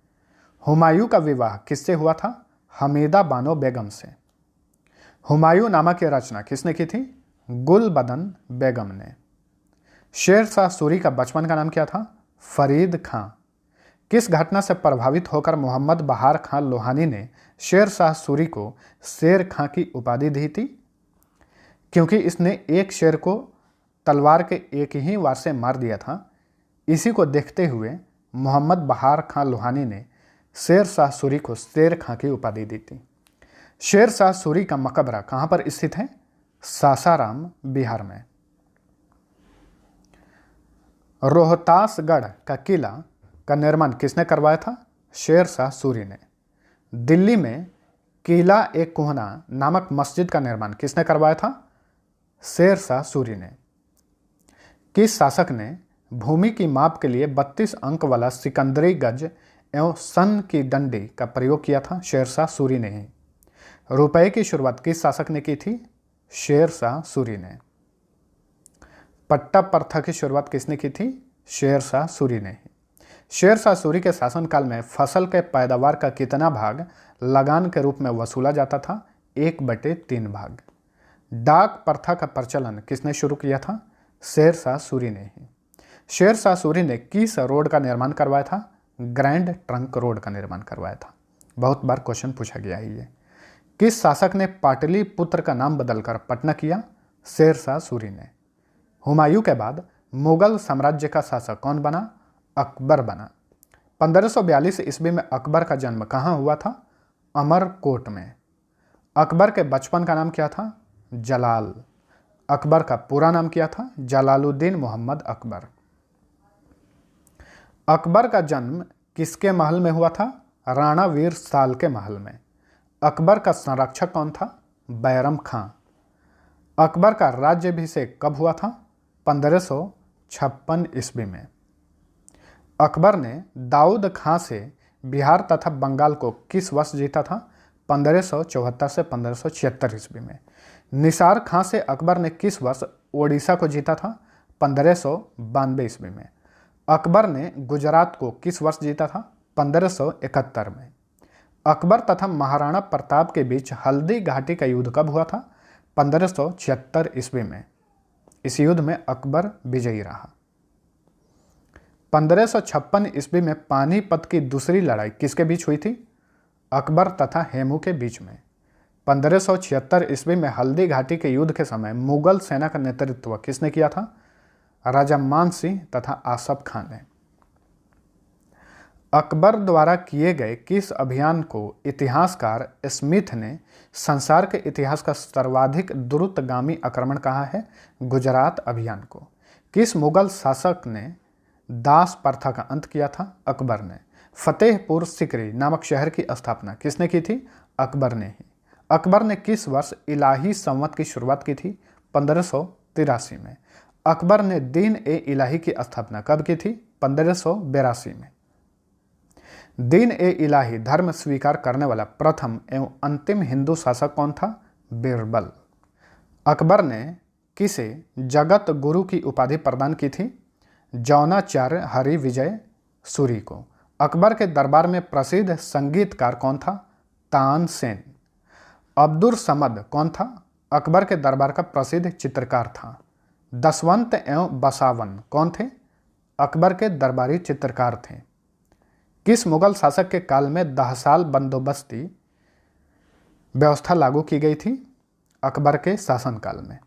हुमायूं का विवाह किससे हुआ था? हमीदा बानो बेगम से। हुमायूं नामा की रचना किसने की थी? गुलबदन बेगम ने। शेर शाह सूरी का बचपन का नाम क्या था? फरीद खां। किस घटना से प्रभावित होकर मोहम्मद बहार खां लोहानी ने शेर शाह सूरी को शेर खां की उपाधि दी थी? क्योंकि इसने एक शेर को तलवार के एक ही वार से मार दिया था। इसी को देखते हुए मोहम्मद बहार खां लोहानी ने शेर शाह सूरी को शेर खां की उपाधि दी थी। शेर शाह सूरी का मकबरा कहाँ पर स्थित है? सासाराम, बिहार में। रोहतासगढ़ का किला का निर्माण किसने करवाया था? शेर शाह सूरी ने। दिल्ली में किला ए कोहना नामक मस्जिद का निर्माण किसने करवाया था? शेर शाह सूरी ने। किस शासक ने भूमि की माप के लिए 32 अंक वाला सिकंदरी गज एवं सन की डंडी का प्रयोग किया था? शेर शाह सूरी ने ही। रुपए की शुरुआत किस शासक ने की थी? शेर शाह सूरी ने। पट्टा प्रथा की शुरुआत किसने की थी? शेर शाह सूरी ने ही। शेर शाह सूरी के शासनकाल में फसल के पैदावार का कितना भाग लगान के रूप में वसूला जाता था? 1/3 भाग। डाक प्रथा का प्रचलन किसने शुरू किया था? शेर शाह सूरी ने ही। शेर शाह सूरी ने किस रोड का निर्माण करवाया था? ग्रैंड ट्रंक रोड का निर्माण करवाया था। बहुत बार क्वेश्चन पूछा गया है ये। किस शासक ने पाटलिपुत्र का नाम बदलकर पटना किया? शेर शाह सूरी ने। हुमायूं के बाद मुगल साम्राज्य का शासक कौन बना? अकबर बना। 1542 ईस्वी में अकबर का जन्म कहाँ हुआ था? अमरकोट में। अकबर के बचपन का नाम क्या था? जलाल। अकबर का पूरा नाम क्या था? जलालुद्दीन मोहम्मद अकबर। अकबर का जन्म किसके महल में हुआ था? राणा वीर साल के महल में। अकबर का संरक्षक कौन था? बैरम खां। अकबर का राज्याभिषेक कब हुआ था? 1556 ईस्वी में। अकबर ने दाऊद खां से बिहार तथा बंगाल को किस वर्ष जीता था? 1574 से 1576 ईस्वी में। निसार खां से अकबर ने किस वर्ष ओडिशा को जीता था? 1592 ईस्वी में। अकबर ने गुजरात को किस वर्ष जीता था? 1571 में। अकबर तथा महाराणा प्रताप के बीच हल्दी घाटी का युद्ध कब हुआ था? 1576 ईस्वी में। इस युद्ध में अकबर विजयी रहा। 1556 ईस्वी में पानीपत की दूसरी लड़ाई किसके बीच हुई थी? अकबर तथा हेमू के बीच में। 1576 ईस्वी में हल्दी घाटी के युद्ध के समय मुगल सेना का नेतृत्व किसने किया था? राजा मान सिंह तथा आसफ खान ने। अकबर द्वारा किए गए किस अभियान को इतिहासकार स्मिथ ने संसार के इतिहास का सर्वाधिक द्रुतगामी आक्रमण कहा है? गुजरात अभियान को। किस मुगल शासक ने दास प्रथा का अंत किया था? अकबर ने। फतेहपुर सिकरी नामक शहर की स्थापना किसने की थी? अकबर ने ही। अकबर ने किस वर्ष इलाही संवत की शुरुआत की थी? 1583 में। अकबर ने दीन ए इलाही की स्थापना कब की थी? 1582 में। दीन ए इलाही धर्म स्वीकार करने वाला प्रथम एवं अंतिम हिंदू शासक कौन था? बीरबल। अकबर ने किसे जगत गुरु की उपाधि प्रदान की थी? जौनाचार्य हरि विजय सूरी को। अकबर के दरबार में प्रसिद्ध संगीतकार कौन था? तानसेन। अब्दुल समद कौन था? अकबर के दरबार का प्रसिद्ध चित्रकार था। दसवंत एवं बसावन कौन थे? अकबर के दरबारी चित्रकार थे। किस मुगल शासक के काल में दहसाल बंदोबस्ती व्यवस्था लागू की गई थी? अकबर के शासनकाल में।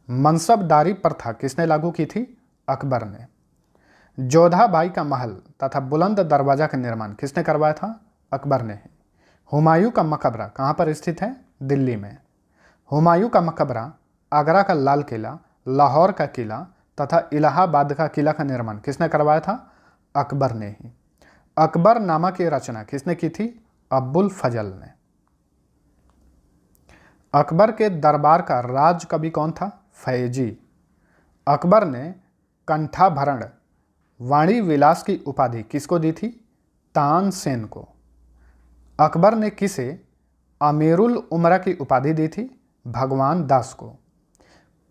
मनसबदारी प्रथा किसने लागू की थी? अकबर ने। जोधाबाई का महल तथा बुलंद दरवाजा का निर्माण किसने करवाया था? अकबर ने। हुमायूं का मकबरा कहाँ पर स्थित है? दिल्ली में। हुमायूं का मकबरा, आगरा का लाल किला, लाहौर का किला तथा इलाहाबाद का किला का निर्माण किसने करवाया था? अकबर ने ही। अकबरनामा की रचना किसने की थी? अब्बुल फजल ने। अकबर के दरबार का राज कवि कौन था? फैजी। अकबर ने कंठाभरण वाणी विलास की उपाधि किसको दी थी? तानसेन को। अकबर ने किसे अमीरुल उमरा की उपाधि दी थी? भगवान दास को।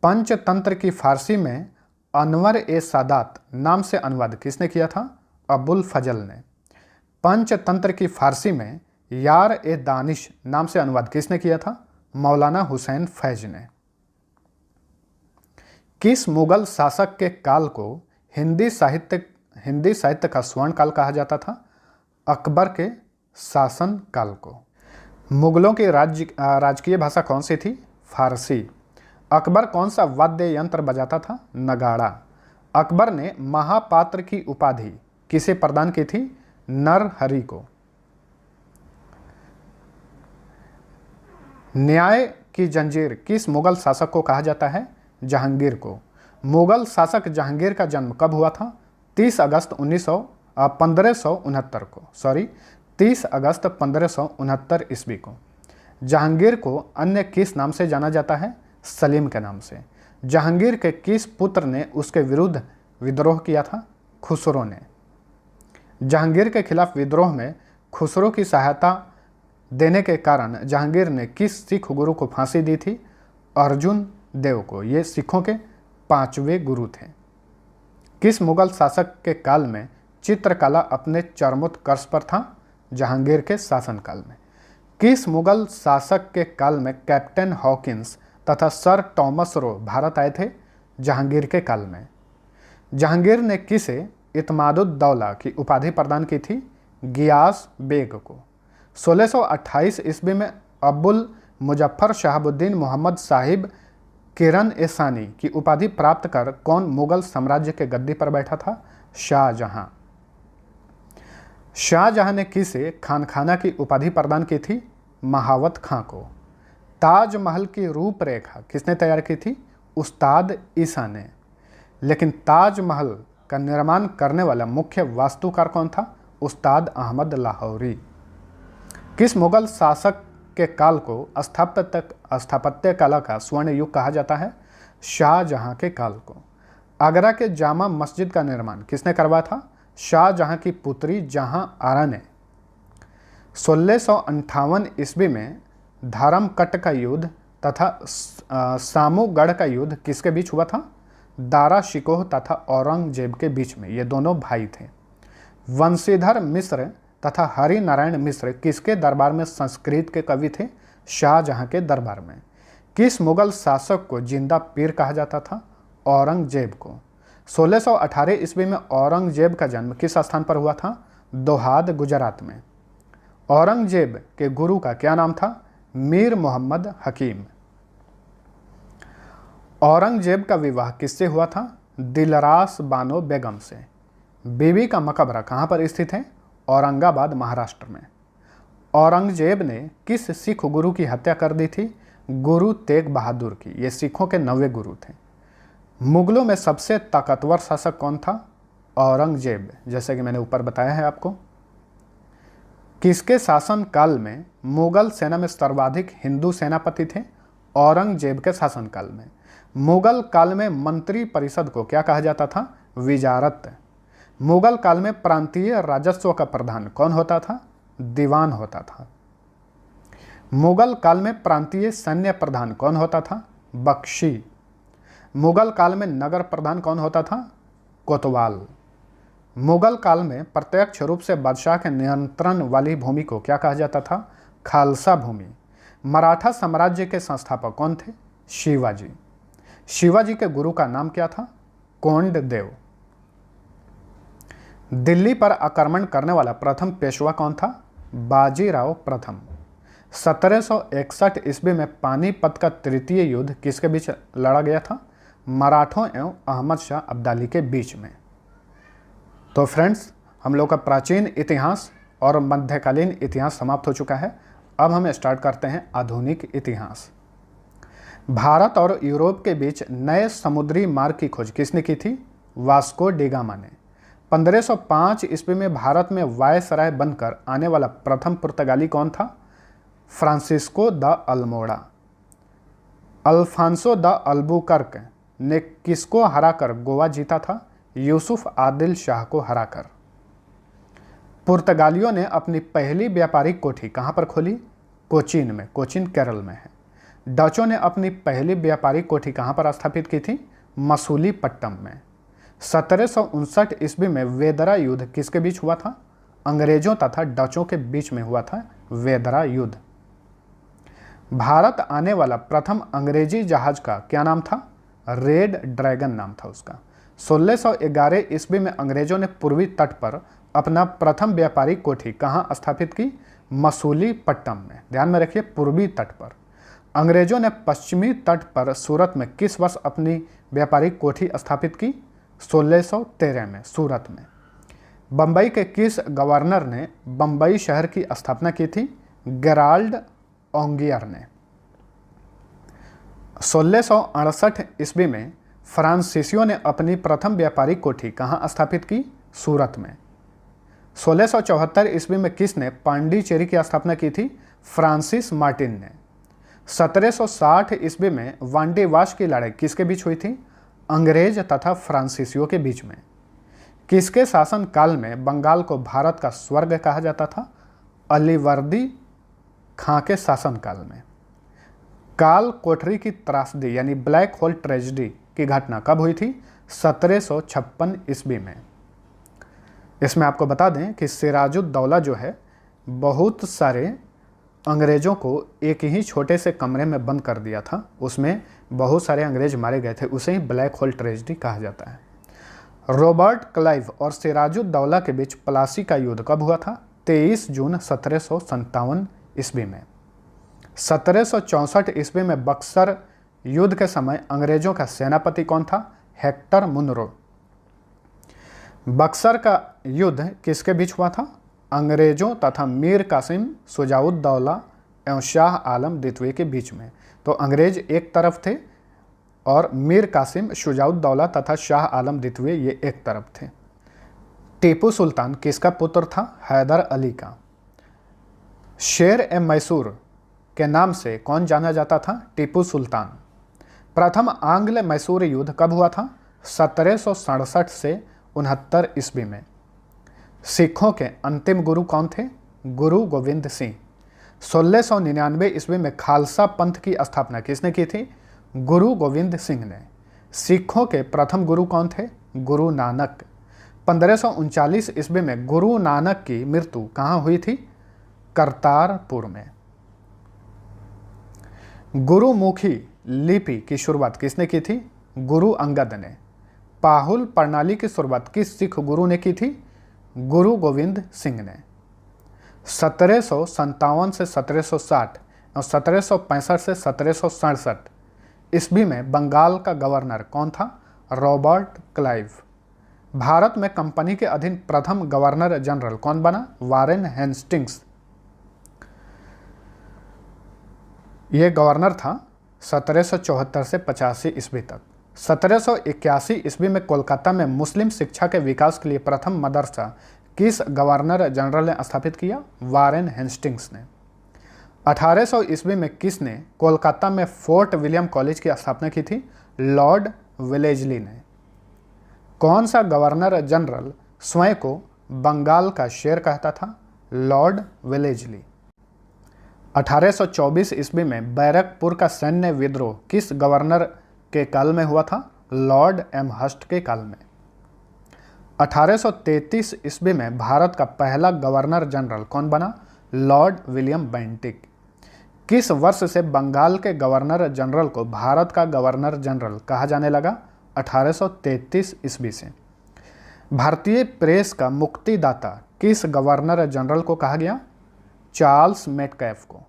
पंचतंत्र की फारसी में अनवर ए सादात नाम से अनुवाद किसने किया था? अब्बुल फजल ने। पंचतंत्र की फारसी में यार ए दानिश नाम से अनुवाद किसने किया था? मौलाना हुसैन फैज ने। किस मुगल शासक के काल को हिंदी साहित्य का स्वर्ण काल कहा जाता था? अकबर के शासन काल को। मुगलों की राजकीय भाषा कौन सी थी? फारसी। अकबर कौन सा वाद्य यंत्र बजाता था? नगाड़ा। अकबर ने महापात्र की उपाधि किसे प्रदान की थी? नरहरि को। न्याय की जंजीर किस मुगल शासक को कहा जाता है? जहांगीर को। मुगल शासक जहांगीर का जन्म कब हुआ था? 30 अगस्त 1569 को। 30 अगस्त 1569 ईस्वी को। जहांगीर को अन्य किस नाम से जाना जाता है? सलीम के नाम से। जहांगीर के किस पुत्र ने उसके विरुद्ध विद्रोह किया था? खुसरो ने। जहांगीर के खिलाफ विद्रोह में खुसरो की सहायता देने के कारण जहांगीर ने किस सिख गुरु को फांसी दी थी? अर्जुन देव को। ये सिखों के 5वें गुरु थे। किस मुगल शासक के काल में चित्रकला अपने चरमोत्कर्ष पर था? जहांगीर के शासनकाल में। किस मुगल शासक के काल में कैप्टन हॉकिंस तथा सर टॉमस रो भारत आए थे? जहांगीर के काल में। जहांगीर ने किसे इत्मादुद्दौला की उपाधि प्रदान की थी? गियास बेग को। 1628 ईस्वी में अब्बुल मुजफ्फर शहाबुद्दीन मोहम्मद साहिब किरण ए सानी की उपाधि प्राप्त कर कौन मुगल साम्राज्य के गद्दी पर बैठा था? शाहजहां। शाहजहां ने किसे खानखाना की उपाधि प्रदान की थी? महावत खां को। ताजमहल की रूपरेखा किसने तैयार की थी? उस्ताद ईसा ने। लेकिन ताजमहल का निर्माण करने वाला मुख्य वास्तुकार कौन था? उस्ताद अहमद लाहौरी। किस मुगल शासक के काल को स्थापत्य कला का स्वर्ण युग कहा जाता है? शाहजहां के काल को। आगरा के जामा मस्जिद का निर्माण किसने करवाया था? शाहजहां की पुत्री जहां आरा ने। 1658 ईस्वी में धर्मकट का युद्ध तथा सामूगढ़ का युद्ध किसके बीच हुआ था? दारा शिकोह तथा औरंगजेब के बीच में। ये दोनों भाई थे। वंशीधर मिश्र तथा हरि नारायण मिश्र किसके दरबार में संस्कृत के कवि थे? शाहजहां के दरबार में। किस मुगल शासक को जिंदा पीर कहा जाता था? औरंगजेब को। 1618 ईस्वी में औरंगजेब का जन्म किस स्थान पर हुआ था? दोहाद, गुजरात में। औरंगजेब के गुरु का क्या नाम था? मीर मोहम्मद हकीम। औरंगजेब का विवाह किससे हुआ था? दिलरास बानो बेगम से। बीबी का मकबरा कहाँ पर स्थित है? औरंगाबाद, महाराष्ट्र में। औरंगजेब ने किस सिख गुरु की हत्या कर दी थी? गुरु तेग बहादुर की। ये सिखों के 9वें गुरु थे। मुगलों में सबसे ताकतवर शासक कौन था? औरंगजेब, जैसे कि मैंने ऊपर बताया है आपको। किसके शासन काल में मुगल सेना में सर्वाधिक हिंदू सेनापति थे? औरंगजेब के शासनकाल में। मुगल काल में मंत्री परिषद को क्या कहा जाता था? विजारत। मुगल काल में प्रांतीय राजस्व का प्रधान कौन होता था? दीवान होता था। मुगल काल में प्रांतीय सैन्य प्रधान कौन होता था? बख्शी। मुगल काल में नगर प्रधान कौन होता था? कोतवाल। मुगल काल में प्रत्यक्ष रूप से बादशाह के नियंत्रण वाली भूमि को क्या कहा जाता था? खालसा भूमि। मराठा साम्राज्य के संस्थापक कौन थे? शिवाजी। शिवाजी के गुरु का नाम क्या था? कोंडदेव। दिल्ली पर आक्रमण करने वाला प्रथम पेशवा कौन था? बाजीराव प्रथम। 1761 ईस्वी में पानीपत का तृतीय युद्ध किसके बीच लड़ा गया था? मराठों एवं अहमद शाह अब्दाली के बीच में। तो फ्रेंड्स, हम लोग का प्राचीन इतिहास और मध्यकालीन इतिहास समाप्त हो चुका है। अब हम स्टार्ट करते हैं आधुनिक इतिहास। भारत और यूरोप के बीच नए समुद्री मार्ग की खोज किसने की थी? वास्को डी गामा ने। 1505 ईस्वी में भारत में वायसराय बनकर आने वाला प्रथम पुर्तगाली कौन था? Francisco de Almora. Alfonso de Albuquerque ने किसको हराकर गोवा जीता था? यूसुफ आदिल शाह को हराकर। पुर्तगालियों ने अपनी पहली व्यापारिक कोठी कहाँ पर खोली? कोचीन में। कोचीन केरल में है। डचों ने अपनी पहली व्यापारिक कोठी कहाँ पर स्थापित की थी? मसूलीपट्टम में। 1759 ईस्वी में वेदरा युद्ध किसके बीच हुआ था? अंग्रेजों तथा डचों के बीच में हुआ था वेदरा युद्ध। भारत आने वाला प्रथम अंग्रेजी जहाज का क्या नाम था? रेड ड्रैगन नाम था उसका। 1611 ईस्वी में अंग्रेजों ने पूर्वी तट पर अपना प्रथम व्यापारिक कोठी कहाँ स्थापित की? मसूलीपट्टनम में। ध्यान में रखिए, पूर्वी तट पर। अंग्रेजों ने पश्चिमी तट पर सूरत में किस वर्ष अपनी व्यापारिक कोठी स्थापित की? 1613 में सूरत में। बम्बई के किस गवर्नर ने बम्बई शहर की स्थापना की थी? गेराल्ड ओंगियर ने। 1668 ईस्वी में फ्रांसीसियों ने अपनी प्रथम व्यापारिक कोठी कहाँ स्थापित की? सूरत में। 1674 ईस्वी में किसने पांडिचेरी की स्थापना की थी? फ्रांसिस मार्टिन ने। 1760 ईस्वी में वांडीवाश की लड़ाई किसके बीच हुई थी? अंग्रेज तथा फ्रांसीसियों के बीच में। किसके शासन काल में बंगाल को भारत का स्वर्ग कहा जाता था? अलीवर्दी खां के शासन काल में। काल कोठरी की त्रासदी यानी ब्लैक होल ट्रेजेडी की घटना कब हुई थी? 1756 ईस्वी में। इसमें आपको बता दें कि सिराजुद्दौला जो है, बहुत सारे अंग्रेजों को एक ही छोटे से कमरे में बंद कर दिया था, उसमें बहुत सारे अंग्रेज मारे गए थे, उसे ही ब्लैक होल ट्रेजेडी कहा जाता है। रॉबर्ट क्लाइव और सिराजुद्दौला के बीच प्लासी का युद्ध कब हुआ था? 23 जून 1757 ईस्वी में। 1764 ईस्वी में बक्सर युद्ध के समय अंग्रेजों का सेनापति कौन था? Hector Munro. बक्सर का युद्ध किसके बीच हुआ था? अंग्रेजों तथा मीर कासिम शुजाउद्दौला एवं शाह आलम द्वितीय के बीच में। तो अंग्रेज एक तरफ थे और मीर कासिम शुजाउद्दौला तथा शाह आलम द्वितीय ये एक तरफ थे। टीपू सुल्तान किसका पुत्र था? हैदर अली का। शेर ए मैसूर के नाम से कौन जाना जाता था? टीपू सुल्तान। प्रथम आंग्ल मैसूर युद्ध कब हुआ था? 1767 से 69 ईस्वी में। सिखों के अंतिम गुरु कौन थे? गुरु गोविंद सिंह। 1699 ईस्वी में खालसा पंथ की स्थापना किसने की थी? गुरु गोविंद सिंह ने। सिखों के प्रथम गुरु कौन थे? गुरु नानक। 1539 ईस्वी में गुरु नानक की मृत्यु कहाँ हुई थी? करतारपुर में। गुरुमुखी लिपि की शुरुआत किसने की थी? गुरु अंगद ने। पाहुल प्रणाली की शुरुआत किस सिख गुरु ने की थी? गुरु गोविंद सिंह ने। 1757 से 1760 और 1765 से 1767 ईस्वी में बंगाल का गवर्नर कौन था? Robert Clive. भारत में कंपनी के अधीन प्रथम गवर्नर जनरल कौन बना? Warren Hastings. ये गवर्नर था 1774 से 85 ईस्वी तक। 1781 ईस्वी में कोलकाता में मुस्लिम शिक्षा के विकास के लिए प्रथम मदरसा किस गवर्नर जनरल ने स्थापित किया? वारेन हेस्टिंग्स ने। 1800 ईस्वी में किसने कोलकाता में फोर्ट विलियम कॉलेज की स्थापना की थी? लॉर्ड वेलेजली ने। कौन सा गवर्नर जनरल स्वयं को बंगाल का शेर कहता था? Lord Wellesley. 1824 ईस्वी में बैरकपुर का सैन्य विद्रोह किस गवर्नर के काल में हुआ था? लॉर्ड एमहर्स्ट के काल में। 1833 ईस्वी में भारत का पहला गवर्नर जनरल कौन बना? Lord William Bentinck. किस वर्ष से बंगाल के गवर्नर जनरल को भारत का गवर्नर जनरल कहा जाने लगा? 1833 ईस्वी से। भारतीय प्रेस का मुक्तिदाता किस गवर्नर जनरल को कहा गया? चार्ल्स मेटकैफ को।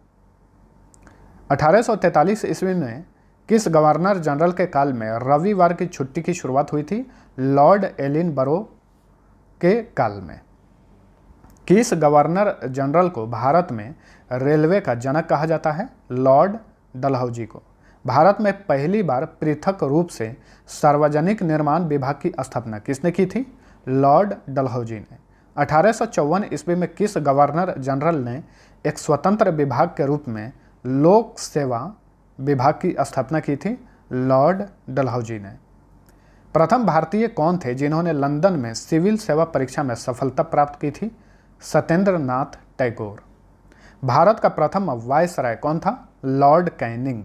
1843 ईस्वी में किस गवर्नर जनरल के काल में रविवार की छुट्टी की शुरुआत हुई थी? लॉर्ड एलिनबरो के काल में। किस गवर्नर जनरल को भारत में रेलवे का जनक कहा जाता है? लॉर्ड डलहौजी को। भारत में पहली बार पृथक रूप से सार्वजनिक निर्माण विभाग की स्थापना किसने की थी? लॉर्ड डलहौजी ने। 1854 ईस्वी में किस गवर्नर जनरल ने एक स्वतंत्र विभाग के रूप में लोक सेवा विभाग की स्थापना की थी? लॉर्ड डलहौजी ने। प्रथम भारतीय कौन थे जिन्होंने लंदन में सिविल सेवा परीक्षा में सफलता प्राप्त की थी? सत्येंद्र नाथ टैगोर। भारत का प्रथम वायसराय कौन था? Lord Canning.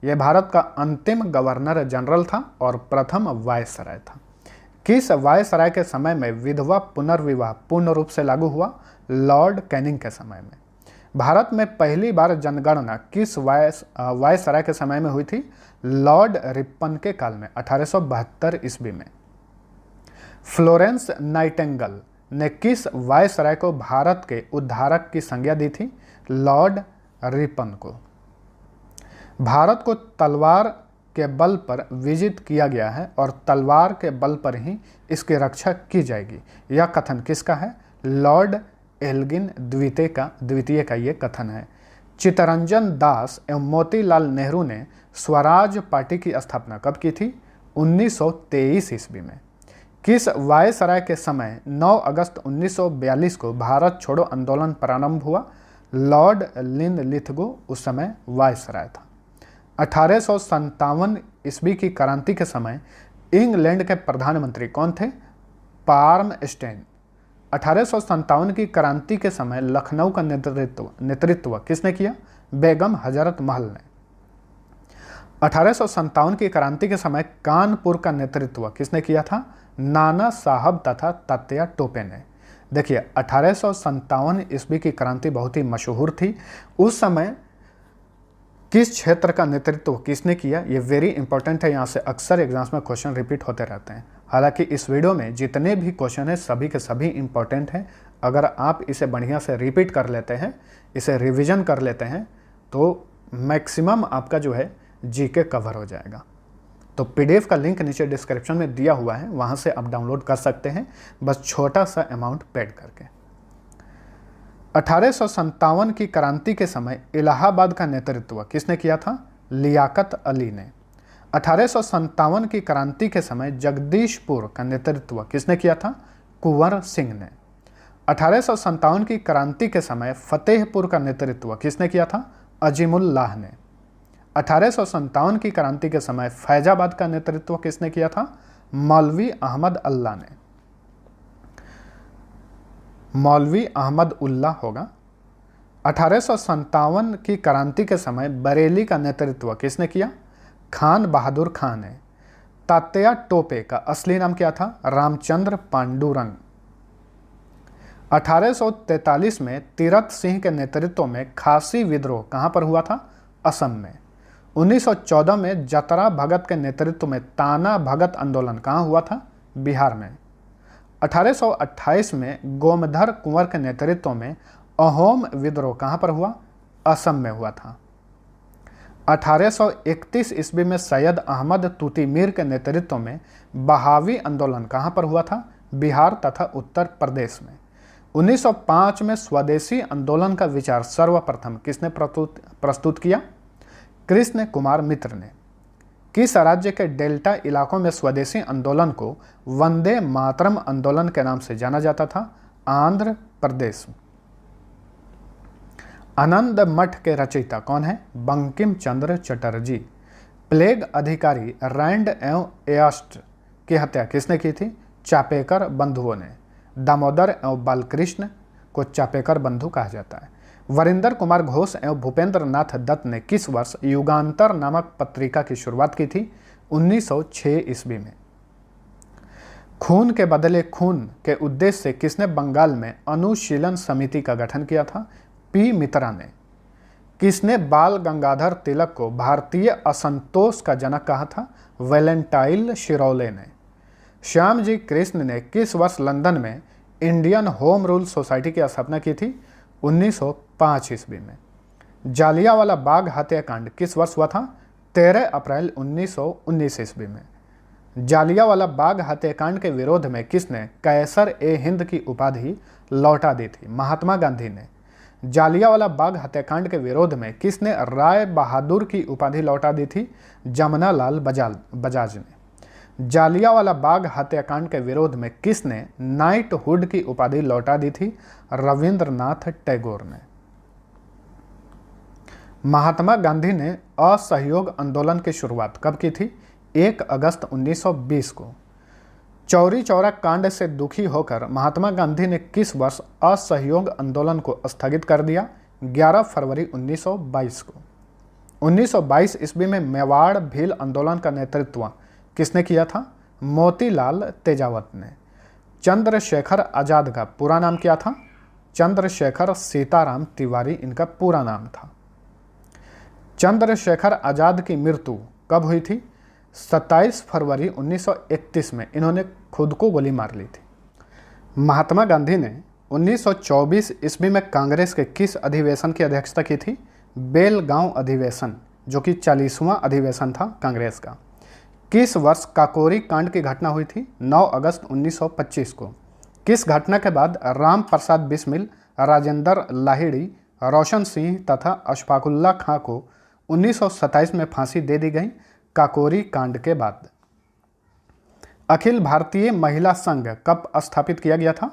यह भारत का अंतिम गवर्नर जनरल था और प्रथम वायसराय था। किस वायसराय के समय में विधवा पुनर्विवाह पूर्ण रूप से लागू हुआ? लॉर्ड कैनिंग के समय में। भारत में पहली बार जनगणना किस वायसराय के समय में हुई थी? लॉर्ड रिपन के काल में 1872 ईस्वी में। फ्लोरेंस नाइटिंगेल ने किस वायसराय को भारत के उद्धारक की संज्ञा दी थी? लॉर्ड रिपन को। भारत को तलवार के बल पर विजित किया गया है और तलवार के बल पर ही इसकी रक्षा की जाएगी। यह कथन किसका है? लॉर्ड एल्गिन द्वितीय का ये कथन है। चित्तरंजन दास एवं मोतीलाल नेहरू ने स्वराज पार्टी की स्थापना कब की थी? 1923 ईस्वी में। किस वायसराय के समय 9 अगस्त 1942 को भारत छोड़ो आंदोलन प्रारंभ हुआ? लॉर्ड लिनलिथगो उस समय वायसराय था। 1857 ईस्वी की क्रांति के समय इंग्लैंड के प्रधानमंत्री कौन थे? पार्मस्टेन। 1857 की क्रांति के समय लखनऊ का नेतृत्व किसने किया? बेगम हजरत महल ने। 1857 की क्रांति के समय कानपुर का नेतृत्व किसने किया था? नाना साहब तथा तात्या टोपे ने। देखिए 1857 ईस्वी की क्रांति बहुत ही मशहूर थी। उस समय किस क्षेत्र का नेतृत्व किसने किया? ये वेरी इंपॉर्टेंट है, यहाँ से अक्सर एग्जाम्स में क्वेश्चन रिपीट होते रहते हैं। हालांकि इस वीडियो में जितने भी क्वेश्चन हैं सभी के सभी इंपॉर्टेंट हैं। अगर आप इसे बढ़िया से रिपीट कर लेते हैं, इसे रिवीजन कर लेते हैं, तो मैक्सिमम आपका जो है जीके कवर हो जाएगा। तो पीडीएफ का लिंक नीचे डिस्क्रिप्शन में दिया हुआ है, वहाँ से आप डाउनलोड कर सकते हैं, बस छोटा सा अमाउंट पेड करके। 1857 की क्रांति के समय इलाहाबाद का नेतृत्व किसने किया था? लियाकत अली ने। 1857 की क्रांति के समय जगदीशपुर का नेतृत्व किसने किया था? कुंवर सिंह ने। 1857 की क्रांति के समय फतेहपुर का नेतृत्व किसने किया था? अजीमुल्लाह ने। 1857 की क्रांति के समय फैजाबाद का नेतृत्व किसने किया था? मौलवी अहमद अल्लाह ने। मौलवी अहमद उल्लाह होगा। 1857 की क्रांति के समय बरेली का नेतृत्व किसने किया? खान बहादुर खान ने। तात्या टोपे का असली नाम क्या था? रामचंद्र पांडुरंग। 1843 में तीरथ सिंह के नेतृत्व में खासी विद्रोह कहां पर हुआ था? असम में। 1914 में जतरा भगत के नेतृत्व में ताना भगत आंदोलन कहां हुआ था? बिहार में। 1828 में गोमधर कुंवर के नेतृत्व में अहोम विद्रोह कहां पर हुआ? असम में हुआ था। 1831 ईस्वी में सैयद अहमद तूती मीर के नेतृत्व में बहावी आंदोलन कहां पर हुआ था? बिहार तथा उत्तर प्रदेश में। 1905 में स्वदेशी आंदोलन का विचार सर्वप्रथम किसने प्रस्तुत किया? कृष्ण कुमार मित्र ने। किस राज्य के डेल्टा इलाकों में स्वदेशी आंदोलन को वंदे मातरम आंदोलन के नाम से जाना जाता था? आंध्र प्रदेश। आनंद मठ के रचयिता कौन है? बंकिम चंद्र चटर्जी। प्लेग अधिकारी रैंड एवं एस्ट की हत्या किसने की थी? चापेकर बंधुओं ने। दामोदर एवं बालकृष्ण को चापेकर बंधु कहा जाता है। वरिंदर कुमार घोष एवं भूपेंद्र नाथ दत्त ने किस वर्ष युगांतर नामक पत्रिका की शुरुआत की थी? 1906 ईस्वी में। खून के बदले खून के उद्देश्य से किसने बंगाल में अनुशीलन समिति का गठन किया था? पी मित्रा ने। किसने बाल गंगाधर तिलक को भारतीय असंतोष का जनक कहा था? वैलेंटाइन शिरोले ने। श्यामजी कृष्ण ने किस वर्ष लंदन में इंडियन होम रूल सोसाइटी की स्थापना की थी? 1905 ईस्वी में। जालियांवाला बाग हत्याकांड किस वर्ष हुआ था? 13 अप्रैल 1919 ईस्वी में। जालियांवाला बाग हत्याकांड के विरोध में किसने कैसर ए हिंद की उपाधि लौटा दी थी? महात्मा गांधी ने। जालियांवाला बाग हत्याकांड के विरोध में किसने राय बहादुर की उपाधि लौटा दी थी? जमनालाल बजाज ने। जालियांवाला बाग हत्याकांड के विरोध में किसने नाइटहुड की उपाधि लौटा दी थी? रविंद्रनाथ टैगोर ने। महात्मा गांधी ने असहयोग आंदोलन की शुरुआत कब की थी? 1 अगस्त 1920 को। चौरी चौरा कांड से दुखी होकर महात्मा गांधी ने किस वर्ष असहयोग आंदोलन को स्थगित कर दिया? 11 फरवरी 1922 को। 1922 ईस्वी में मेवाड़ भील आंदोलन का नेतृत्व किसने किया था? मोतीलाल तेजावत ने। चंद्रशेखर आजाद का पूरा नाम क्या था? चंद्रशेखर सीताराम तिवारी इनका पूरा नाम था। चंद्रशेखर आज़ाद की मृत्यु कब हुई थी? 27 फरवरी 1931 में इन्होंने खुद को गोली मार ली थी। महात्मा गांधी ने 1924 ईस्वी में कांग्रेस के किस अधिवेशन की अध्यक्षता की थी? बेलगांव अधिवेशन, जो कि 40वां अधिवेशन था कांग्रेस का। किस वर्ष काकोरी कांड की घटना हुई थी? 9 अगस्त 1925 को। किस घटना के बाद राम प्रसाद बिस्मिल, राजेंद्र लाहिड़ी, रोशन सिंह तथा अशफाकुल्ला खां को 1927 में फांसी दे दी गई? काकोरी कांड के बाद। अखिल भारतीय महिला संघ कब स्थापित किया गया था?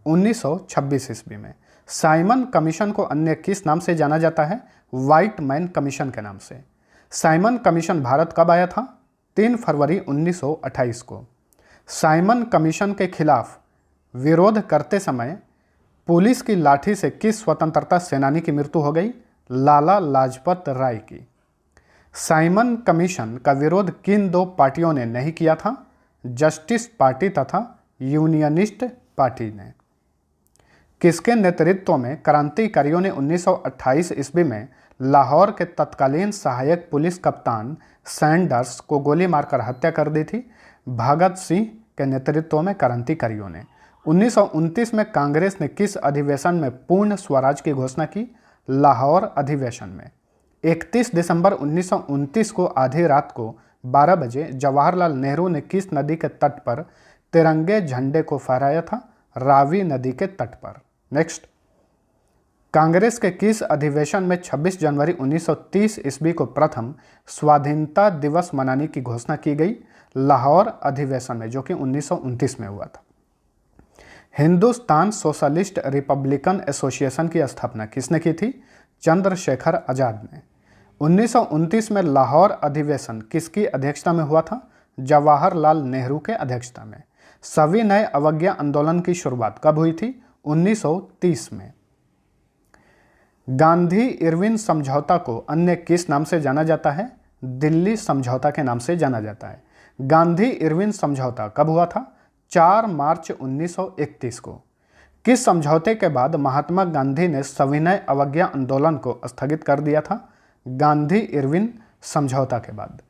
1926 ईस्वी में। साइमन कमीशन को अन्य किस नाम से जाना जाता है? व्हाइट मैन कमीशन के नाम से। साइमन कमीशन भारत कब आया था? 3 फरवरी 1928 को। साइमन कमीशन के खिलाफ विरोध करते समय पुलिस की लाठी से किस स्वतंत्रता सेनानी की मृत्यु हो गई? लाला लाजपत राय की। साइमन कमीशन का विरोध किन दो पार्टियों ने नहीं किया था? जस्टिस पार्टी तथा यूनियनिस्ट पार्टी ने। किसके नेतृत्व में क्रांतिकारियों ने 1928 ईस्वी में लाहौर के तत्कालीन सहायक पुलिस कप्तान सैंडर्स को गोली मारकर हत्या कर दी थी? भगत सिंह के नेतृत्व में क्रांतिकारियों ने। 1929 में कांग्रेस ने किस अधिवेशन में पूर्ण स्वराज की घोषणा की? लाहौर अधिवेशन में। 31 दिसंबर 1929 को आधी रात को 12 बजे जवाहरलाल नेहरू ने किस नदी के तट पर तिरंगे झंडे को फहराया था? रावी नदी के तट पर। नेक्स्ट, कांग्रेस के किस अधिवेशन में 26 जनवरी 1930 ईस्वी को प्रथम स्वाधीनता दिवस मनाने की घोषणा की गई? लाहौर अधिवेशन में, जो कि 1929 में हुआ था। हिंदुस्तान सोशलिस्ट रिपब्लिकन एसोसिएशन की स्थापना किसने की थी? चंद्रशेखर आज़ाद ने। 1929 में लाहौर अधिवेशन किसकी अध्यक्षता में हुआ था? जवाहरलाल नेहरू के अध्यक्षता में। सविनय अवज्ञा आंदोलन की शुरुआत कब हुई थी? 1930 में। गांधी इरविन समझौता को अन्य किस नाम से जाना जाता है? दिल्ली समझौता के नाम से जाना जाता है। गांधी इरविन समझौता कब हुआ था? 4 मार्च 1931 को। किस समझौते के बाद महात्मा गांधी ने सविनय अवज्ञा आंदोलन को स्थगित कर दिया था? गांधी इरविन समझौता के बाद।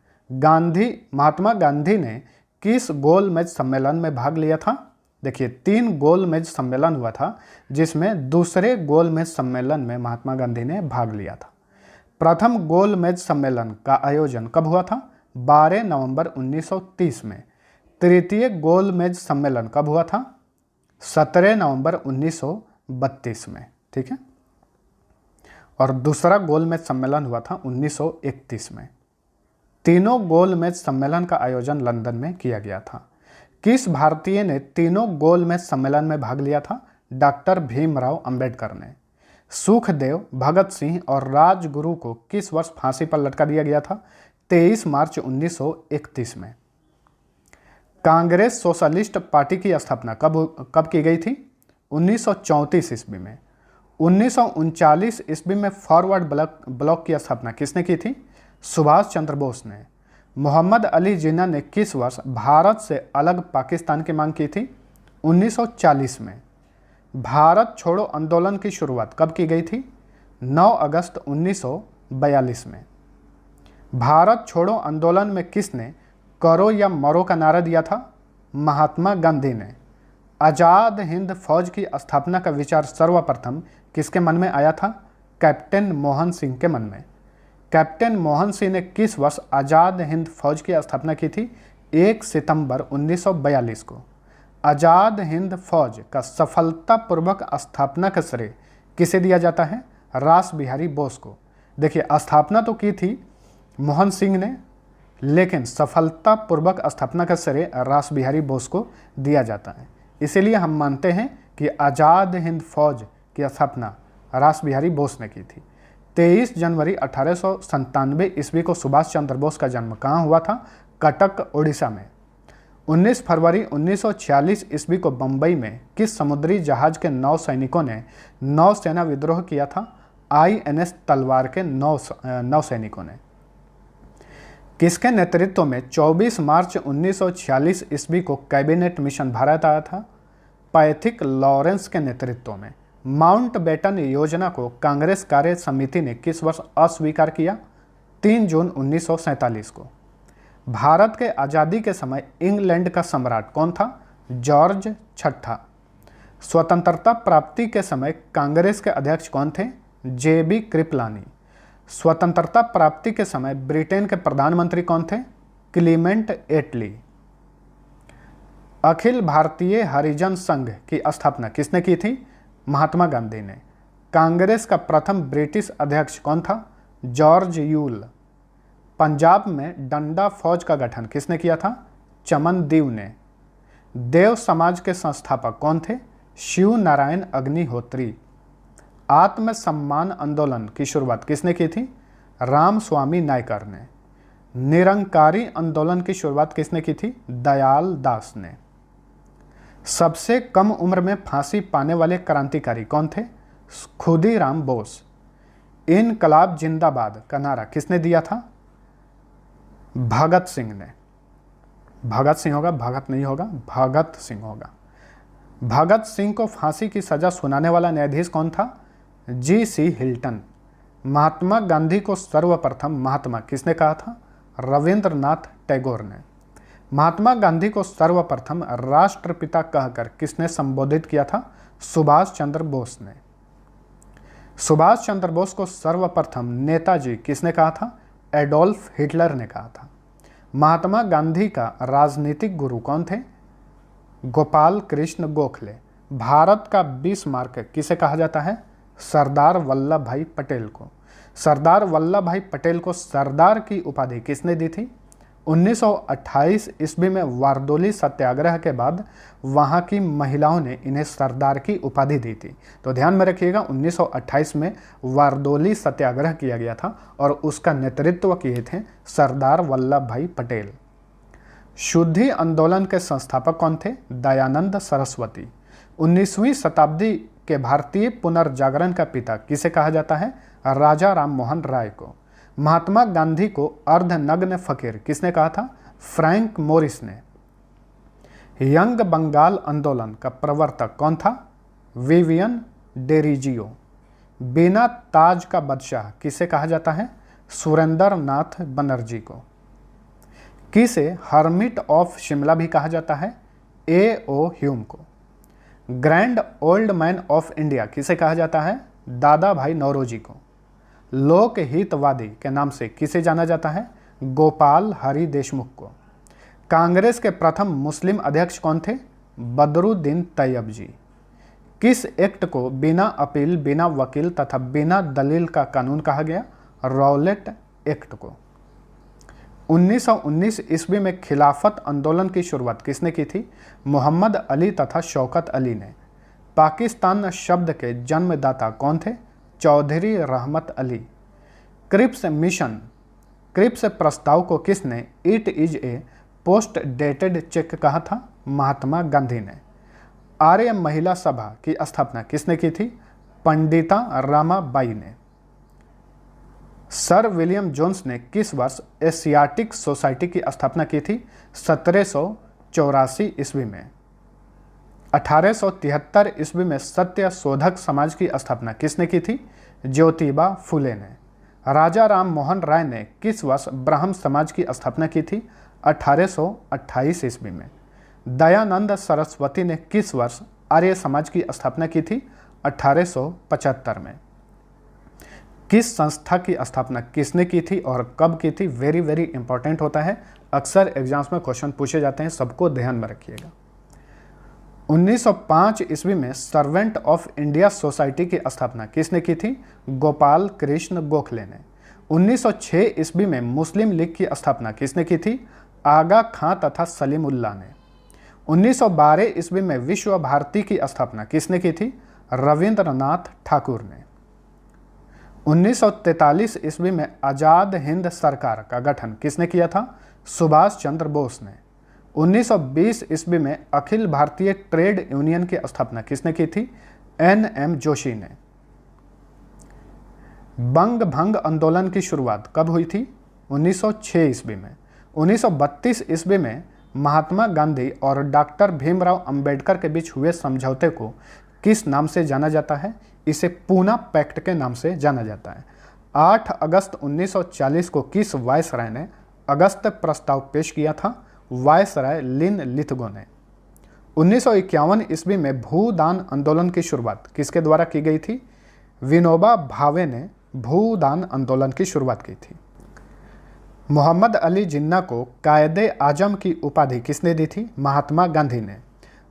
महात्मा गांधी ने किस गोलमेज सम्मेलन में भाग लिया था? देखिए, 3 गोलमेज सम्मेलन हुआ था, जिसमें दूसरे गोलमेज सम्मेलन में महात्मा गांधी ने भाग लिया था। प्रथम गोलमेज सम्मेलन का आयोजन कब हुआ था? 12 नवंबर 1930 में। तृतीय गोलमेज सम्मेलन कब हुआ था? 17 नवंबर 1932 में। ठीक है। और दूसरा गोलमेज सम्मेलन हुआ था 1931 में। तीनों गोलमेज सम्मेलन का आयोजन लंदन में किया गया था। किस भारतीय ने तीनों गोलमेज सम्मेलन में भाग लिया था? डॉक्टर भीमराव अंबेडकर ने। सुखदेव, भगत सिंह और राजगुरु को किस वर्ष फांसी पर लटका दिया गया था? 23 मार्च 1931 में। कांग्रेस सोशलिस्ट पार्टी की स्थापना कब की गई थी? 1934 ईस्वी में। 1939 ईस्वी में फॉरवर्ड ब्लॉक की स्थापना किसने की थी? सुभाष चंद्र बोस ने। मोहम्मद अली जिन्ना ने किस वर्ष भारत से अलग पाकिस्तान की मांग की थी? 1940 में। भारत छोड़ो आंदोलन की शुरुआत कब की गई थी? 9 अगस्त 1942 में। भारत छोड़ो आंदोलन में किसने करो या मरो का नारा दिया था? महात्मा गांधी ने। आज़ाद हिंद फौज की स्थापना का विचार सर्वप्रथम किसके मन में आया था? कैप्टन मोहन सिंह के मन में। कैप्टन मोहन सिंह ने किस वर्ष आज़ाद हिंद फौज की स्थापना की थी? 1 सितंबर 1942 को। आज़ाद हिंद फौज का सफलतापूर्वक स्थापना का श्रेय किसे दिया जाता है? रास बिहारी बोस को। देखिए, स्थापना तो की थी मोहन सिंह ने, लेकिन सफलतापूर्वक स्थापना का श्रेय रास बिहारी बोस को दिया जाता है। इसीलिए हम मानते हैं कि आज़ाद हिंद फौज की स्थापना रास बिहारी बोस ने की थी। 23 जनवरी 1897 ईस्वी को सुभाष चंद्र बोस का जन्म कहाँ हुआ था? कटक, ओडिशा में। 19 फरवरी 1946 ईस्वी को बंबई में किस समुद्री जहाज के 9 सैनिकों ने नौसेना विद्रोह किया था? INS तलवार के 9 सैनिकों ने। किसके नेतृत्व में 24 मार्च 1946 ईस्वी को कैबिनेट मिशन भारत आया था? पैथिक लॉरेंस के नेतृत्व में। माउंटबेटन योजना को कांग्रेस कार्य समिति ने किस वर्ष अस्वीकार किया? 3 जून 1947 को। भारत के आज़ादी के समय इंग्लैंड का सम्राट कौन था? जॉर्ज छठा। स्वतंत्रता प्राप्ति के समय कांग्रेस के अध्यक्ष कौन थे? JB कृपलानी। स्वतंत्रता प्राप्ति के समय ब्रिटेन के प्रधानमंत्री कौन थे? क्लीमेंट एटली। अखिल भारतीय हरिजन संघ की स्थापना किसने की थी? महात्मा गांधी ने। कांग्रेस का प्रथम ब्रिटिश अध्यक्ष कौन था? George Yule. पंजाब में डंडा फौज का गठन किसने किया था? चमनदीव ने। देव समाज के संस्थापक कौन थे? शिव नारायण अग्निहोत्री। आत्म सम्मान आंदोलन की शुरुआत किसने की थी? रामस्वामी नायकर ने। निरंकारी आंदोलन की शुरुआत किसने की थी? दयाल दास ने। सबसे कम उम्र में फांसी पाने वाले क्रांतिकारी कौन थे? खुदीराम बोस। इनकलाब जिंदाबाद का नारा किसने दिया था? भगत सिंह ने। भगत सिंह होगा, भगत नहीं होगा, भगत सिंह होगा। भगत सिंह को फांसी की सजा सुनाने वाला न्यायाधीश कौन था? G.C. हिल्टन। महात्मा गांधी को सर्वप्रथम महात्मा किसने कहा था? रविंद्रनाथ टैगोर ने। महात्मा गांधी को सर्वप्रथम राष्ट्रपिता कहकर किसने संबोधित किया था? सुभाष चंद्र बोस ने। सुभाष चंद्र बोस को सर्वप्रथम नेताजी किसने कहा था? एडोल्फ हिटलर ने कहा था। महात्मा गांधी का राजनीतिक गुरु कौन थे? गोपाल कृष्ण गोखले। भारत का बिस्मार्क किसे कहा जाता है? सरदार वल्लभ भाई पटेल को। सरदार वल्लभ भाई पटेल को सरदार की उपाधि किसने दी थी? 1928 ईस्वी में वारदोली सत्याग्रह के बाद वहां की महिलाओं ने इन्हें सरदार की उपाधि दी थी। तो ध्यान में रखिएगा, 1928 में वारदोली सत्याग्रह किया गया था और उसका नेतृत्व किए थे सरदार वल्लभ भाई पटेल। शुद्धि आंदोलन के संस्थापक कौन थे? दयानंद सरस्वती। 19वीं शताब्दी के भारतीय पुनर्जागरण का पिता किसे कहा जाता है? राजा राम मोहन राय को। महात्मा गांधी को अर्धनग्न फकीर किसने कहा था? फ्रैंक मोरिस ने। यंग बंगाल आंदोलन का प्रवर्तक कौन था? विवियन डेरिजियो। बिना ताज का बादशाह किसे कहा जाता है? सुरेंद्र नाथ बनर्जी को। किसे हर्मिट ऑफ शिमला भी कहा जाता है? A.O. ह्यूम को। Grand old man of India किसे कहा जाता है? दादा भाई नौरोजी को। लोक हितवादी के नाम से किसे जाना जाता है? गोपाल हरि देशमुख को। कांग्रेस के प्रथम मुस्लिम अध्यक्ष कौन थे? बदरुद्दीन तैयब जी। किस एक्ट को बिना अपील, बिना वकील तथा बिना दलील का कानून कहा गया? रॉलेट एक्ट को। 1919 ईस्वी में खिलाफत आंदोलन की शुरुआत किसने की थी? मोहम्मद अली तथा शौकत अली ने। पाकिस्तान शब्द के जन्मदाता कौन थे? चौधरी रहमत अली। क्रिप्स मिशन, क्रिप्स प्रस्ताव को किसने it is a post dated cheque कहा था? महात्मा गांधी ने। आर्य महिला सभा की स्थापना किसने की थी? पंडिता रामाबाई ने। सर विलियम जोन्स ने किस वर्ष एशियाटिक सोसाइटी की स्थापना की थी? 1784 ईस्वी में। 1873 ईस्वी में सत्य शोधक समाज की स्थापना किसने की थी? ज्योतिबा फुले ने। राजा राम मोहन राय ने किस वर्ष ब्राह्म समाज की स्थापना की थी? 1828 ईस्वी में। दयानंद सरस्वती ने किस वर्ष आर्य समाज की स्थापना की थी? 1875 में। किस संस्था की स्थापना किसने की थी और कब की थी? वेरी वेरी इंपॉर्टेंट होता है, अक्सर एग्जाम्स में क्वेश्चन पूछे जाते हैं, सबको ध्यान में रखिएगा। 1905 ईस्वी में सर्वेंट ऑफ इंडिया सोसाइटी की स्थापना किसने की थी? गोपाल कृष्ण गोखले ने। 1906 ईस्वी में मुस्लिम लीग की स्थापना किसने की थी? आगा खां तथा सलीमुल्लाह ने। 1912 ईस्वी में विश्व भारती की स्थापना किसने की थी? रविंद्रनाथ ठाकुर ने। 1943 ईस्वी में आज़ाद हिंद सरकार का गठन किसने किया था? सुभाष चंद्र बोस ने। 1920 ईस्वी में अखिल भारतीय ट्रेड यूनियन की स्थापना किसने की थी? N.M. जोशी ने। बंग भंग आंदोलन की शुरुआत कब हुई थी? 1906 ईस्वी में। 1932 ईस्वी में महात्मा गांधी और डॉक्टर भीमराव अंबेडकर के बीच हुए समझौते को किस नाम से जाना जाता है? इसे पूना पैक्ट के नाम से जाना जाता है। 8 अगस्त 1940 को किस वायसराय ने अगस्त प्रस्ताव पेश किया था? वायसराय लिन लिथगो ने। 1951 ईस्वी में भूदान आंदोलन की शुरुआत किसके द्वारा की गई थी? विनोबा भावे ने भूदान आंदोलन की शुरुआत की थी। मोहम्मद अली जिन्ना को कायदे आजम की उपाधि किसने दी थी? महात्मा गांधी ने।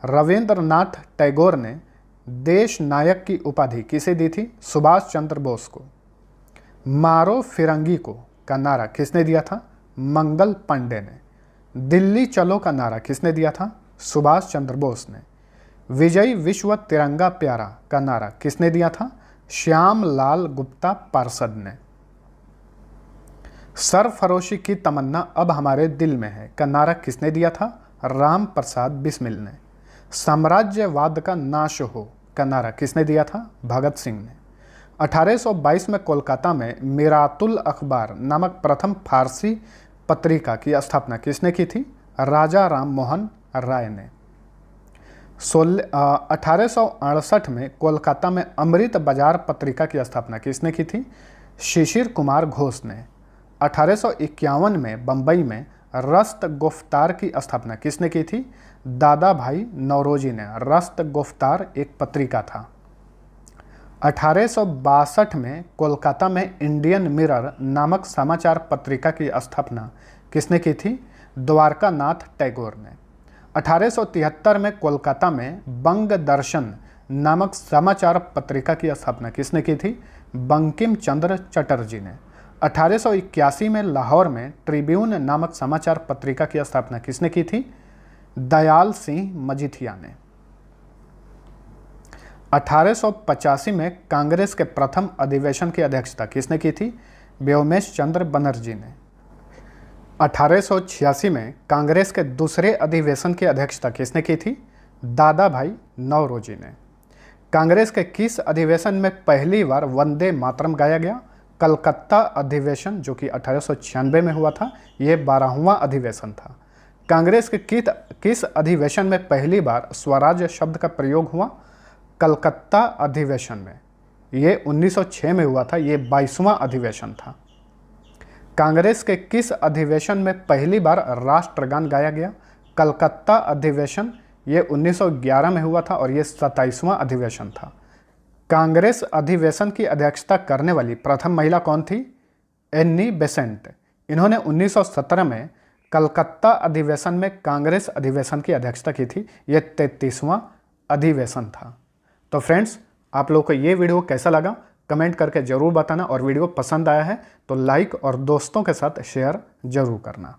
रविंद्रनाथ टैगोर ने देश नायक की उपाधि किसे दी थी? सुभाष चंद्र बोस को। मारो फिरंगी को का नारा किसने दिया था? मंगल पांडे ने। दिल्ली चलो का नारा किसने दिया था? सुभाष चंद्र बोस ने। विजय विश्व तिरंगा प्यारा का नारा किसने दिया था? श्याम लाल गुप्ता पार्षद ने। सरफरोशी की तमन्ना अब हमारे दिल में है का नारा किसने दिया था? राम प्रसाद बिस्मिल ने। साम्राज्यवाद का नाश हो का नारा किसने दिया था? भगत सिंह ने। 1822 में कोलकाता में मिरातुल अखबार नामक प्रथम फारसी पत्रिका की स्थापना किसने की थी? राजा राम मोहन राय ने। 1868 में कोलकाता में अमृत बाजार पत्रिका की स्थापना किसने की थी? शिशिर कुमार घोष ने। 1851 में बंबई में रस्त गुफ्तार की स्थापना किसने की थी? दादा भाई नौरोजी ने। रस्त गुफ्तार एक पत्रिका था। 1862 में कोलकाता में इंडियन मिरर नामक समाचार पत्रिका की स्थापना किसने की थी? द्वारका नाथ टैगोर ने। 1873 में कोलकाता में बंग दर्शन नामक समाचार पत्रिका की स्थापना किसने की थी? बंकिम चंद्र चटर्जी ने। 1881 में लाहौर में ट्रिब्यून नामक समाचार पत्रिका की स्थापना किसने की थी? दयाल सिंह मजीठिया ने। 1885 में कांग्रेस के प्रथम अधिवेशन की अध्यक्षता किसने की थी? व्योमेश चंद्र बनर्जी ने। 1886 में कांग्रेस के दूसरे अधिवेशन की अध्यक्षता किसने की थी? दादा भाई नौरोजी ने। कांग्रेस के किस अधिवेशन में पहली बार वंदे मातरम गाया गया? कलकत्ता अधिवेशन, जो कि 1896 में हुआ था। यह 12वां अधिवेशन था। कांग्रेस के किस अधिवेशन में पहली बार स्वराज शब्द का प्रयोग हुआ? कलकत्ता अधिवेशन में। ये 1906 में हुआ था। ये 22वां अधिवेशन था। कांग्रेस के किस अधिवेशन में पहली बार राष्ट्रगान गाया गया? कलकत्ता अधिवेशन। ये 1911 में हुआ था और ये 27वां अधिवेशन था। कांग्रेस अधिवेशन की अध्यक्षता करने वाली प्रथम महिला कौन थी? Annie Besant. इन्होंने 1917 में कलकत्ता अधिवेशन में कांग्रेस अधिवेशन की अध्यक्षता की थी। यह 33वां अधिवेशन था। तो फ्रेंड्स, आप लोगों को ये वीडियो कैसा लगा कमेंट करके ज़रूर बताना, और वीडियो पसंद आया है तो लाइक और दोस्तों के साथ शेयर ज़रूर करना।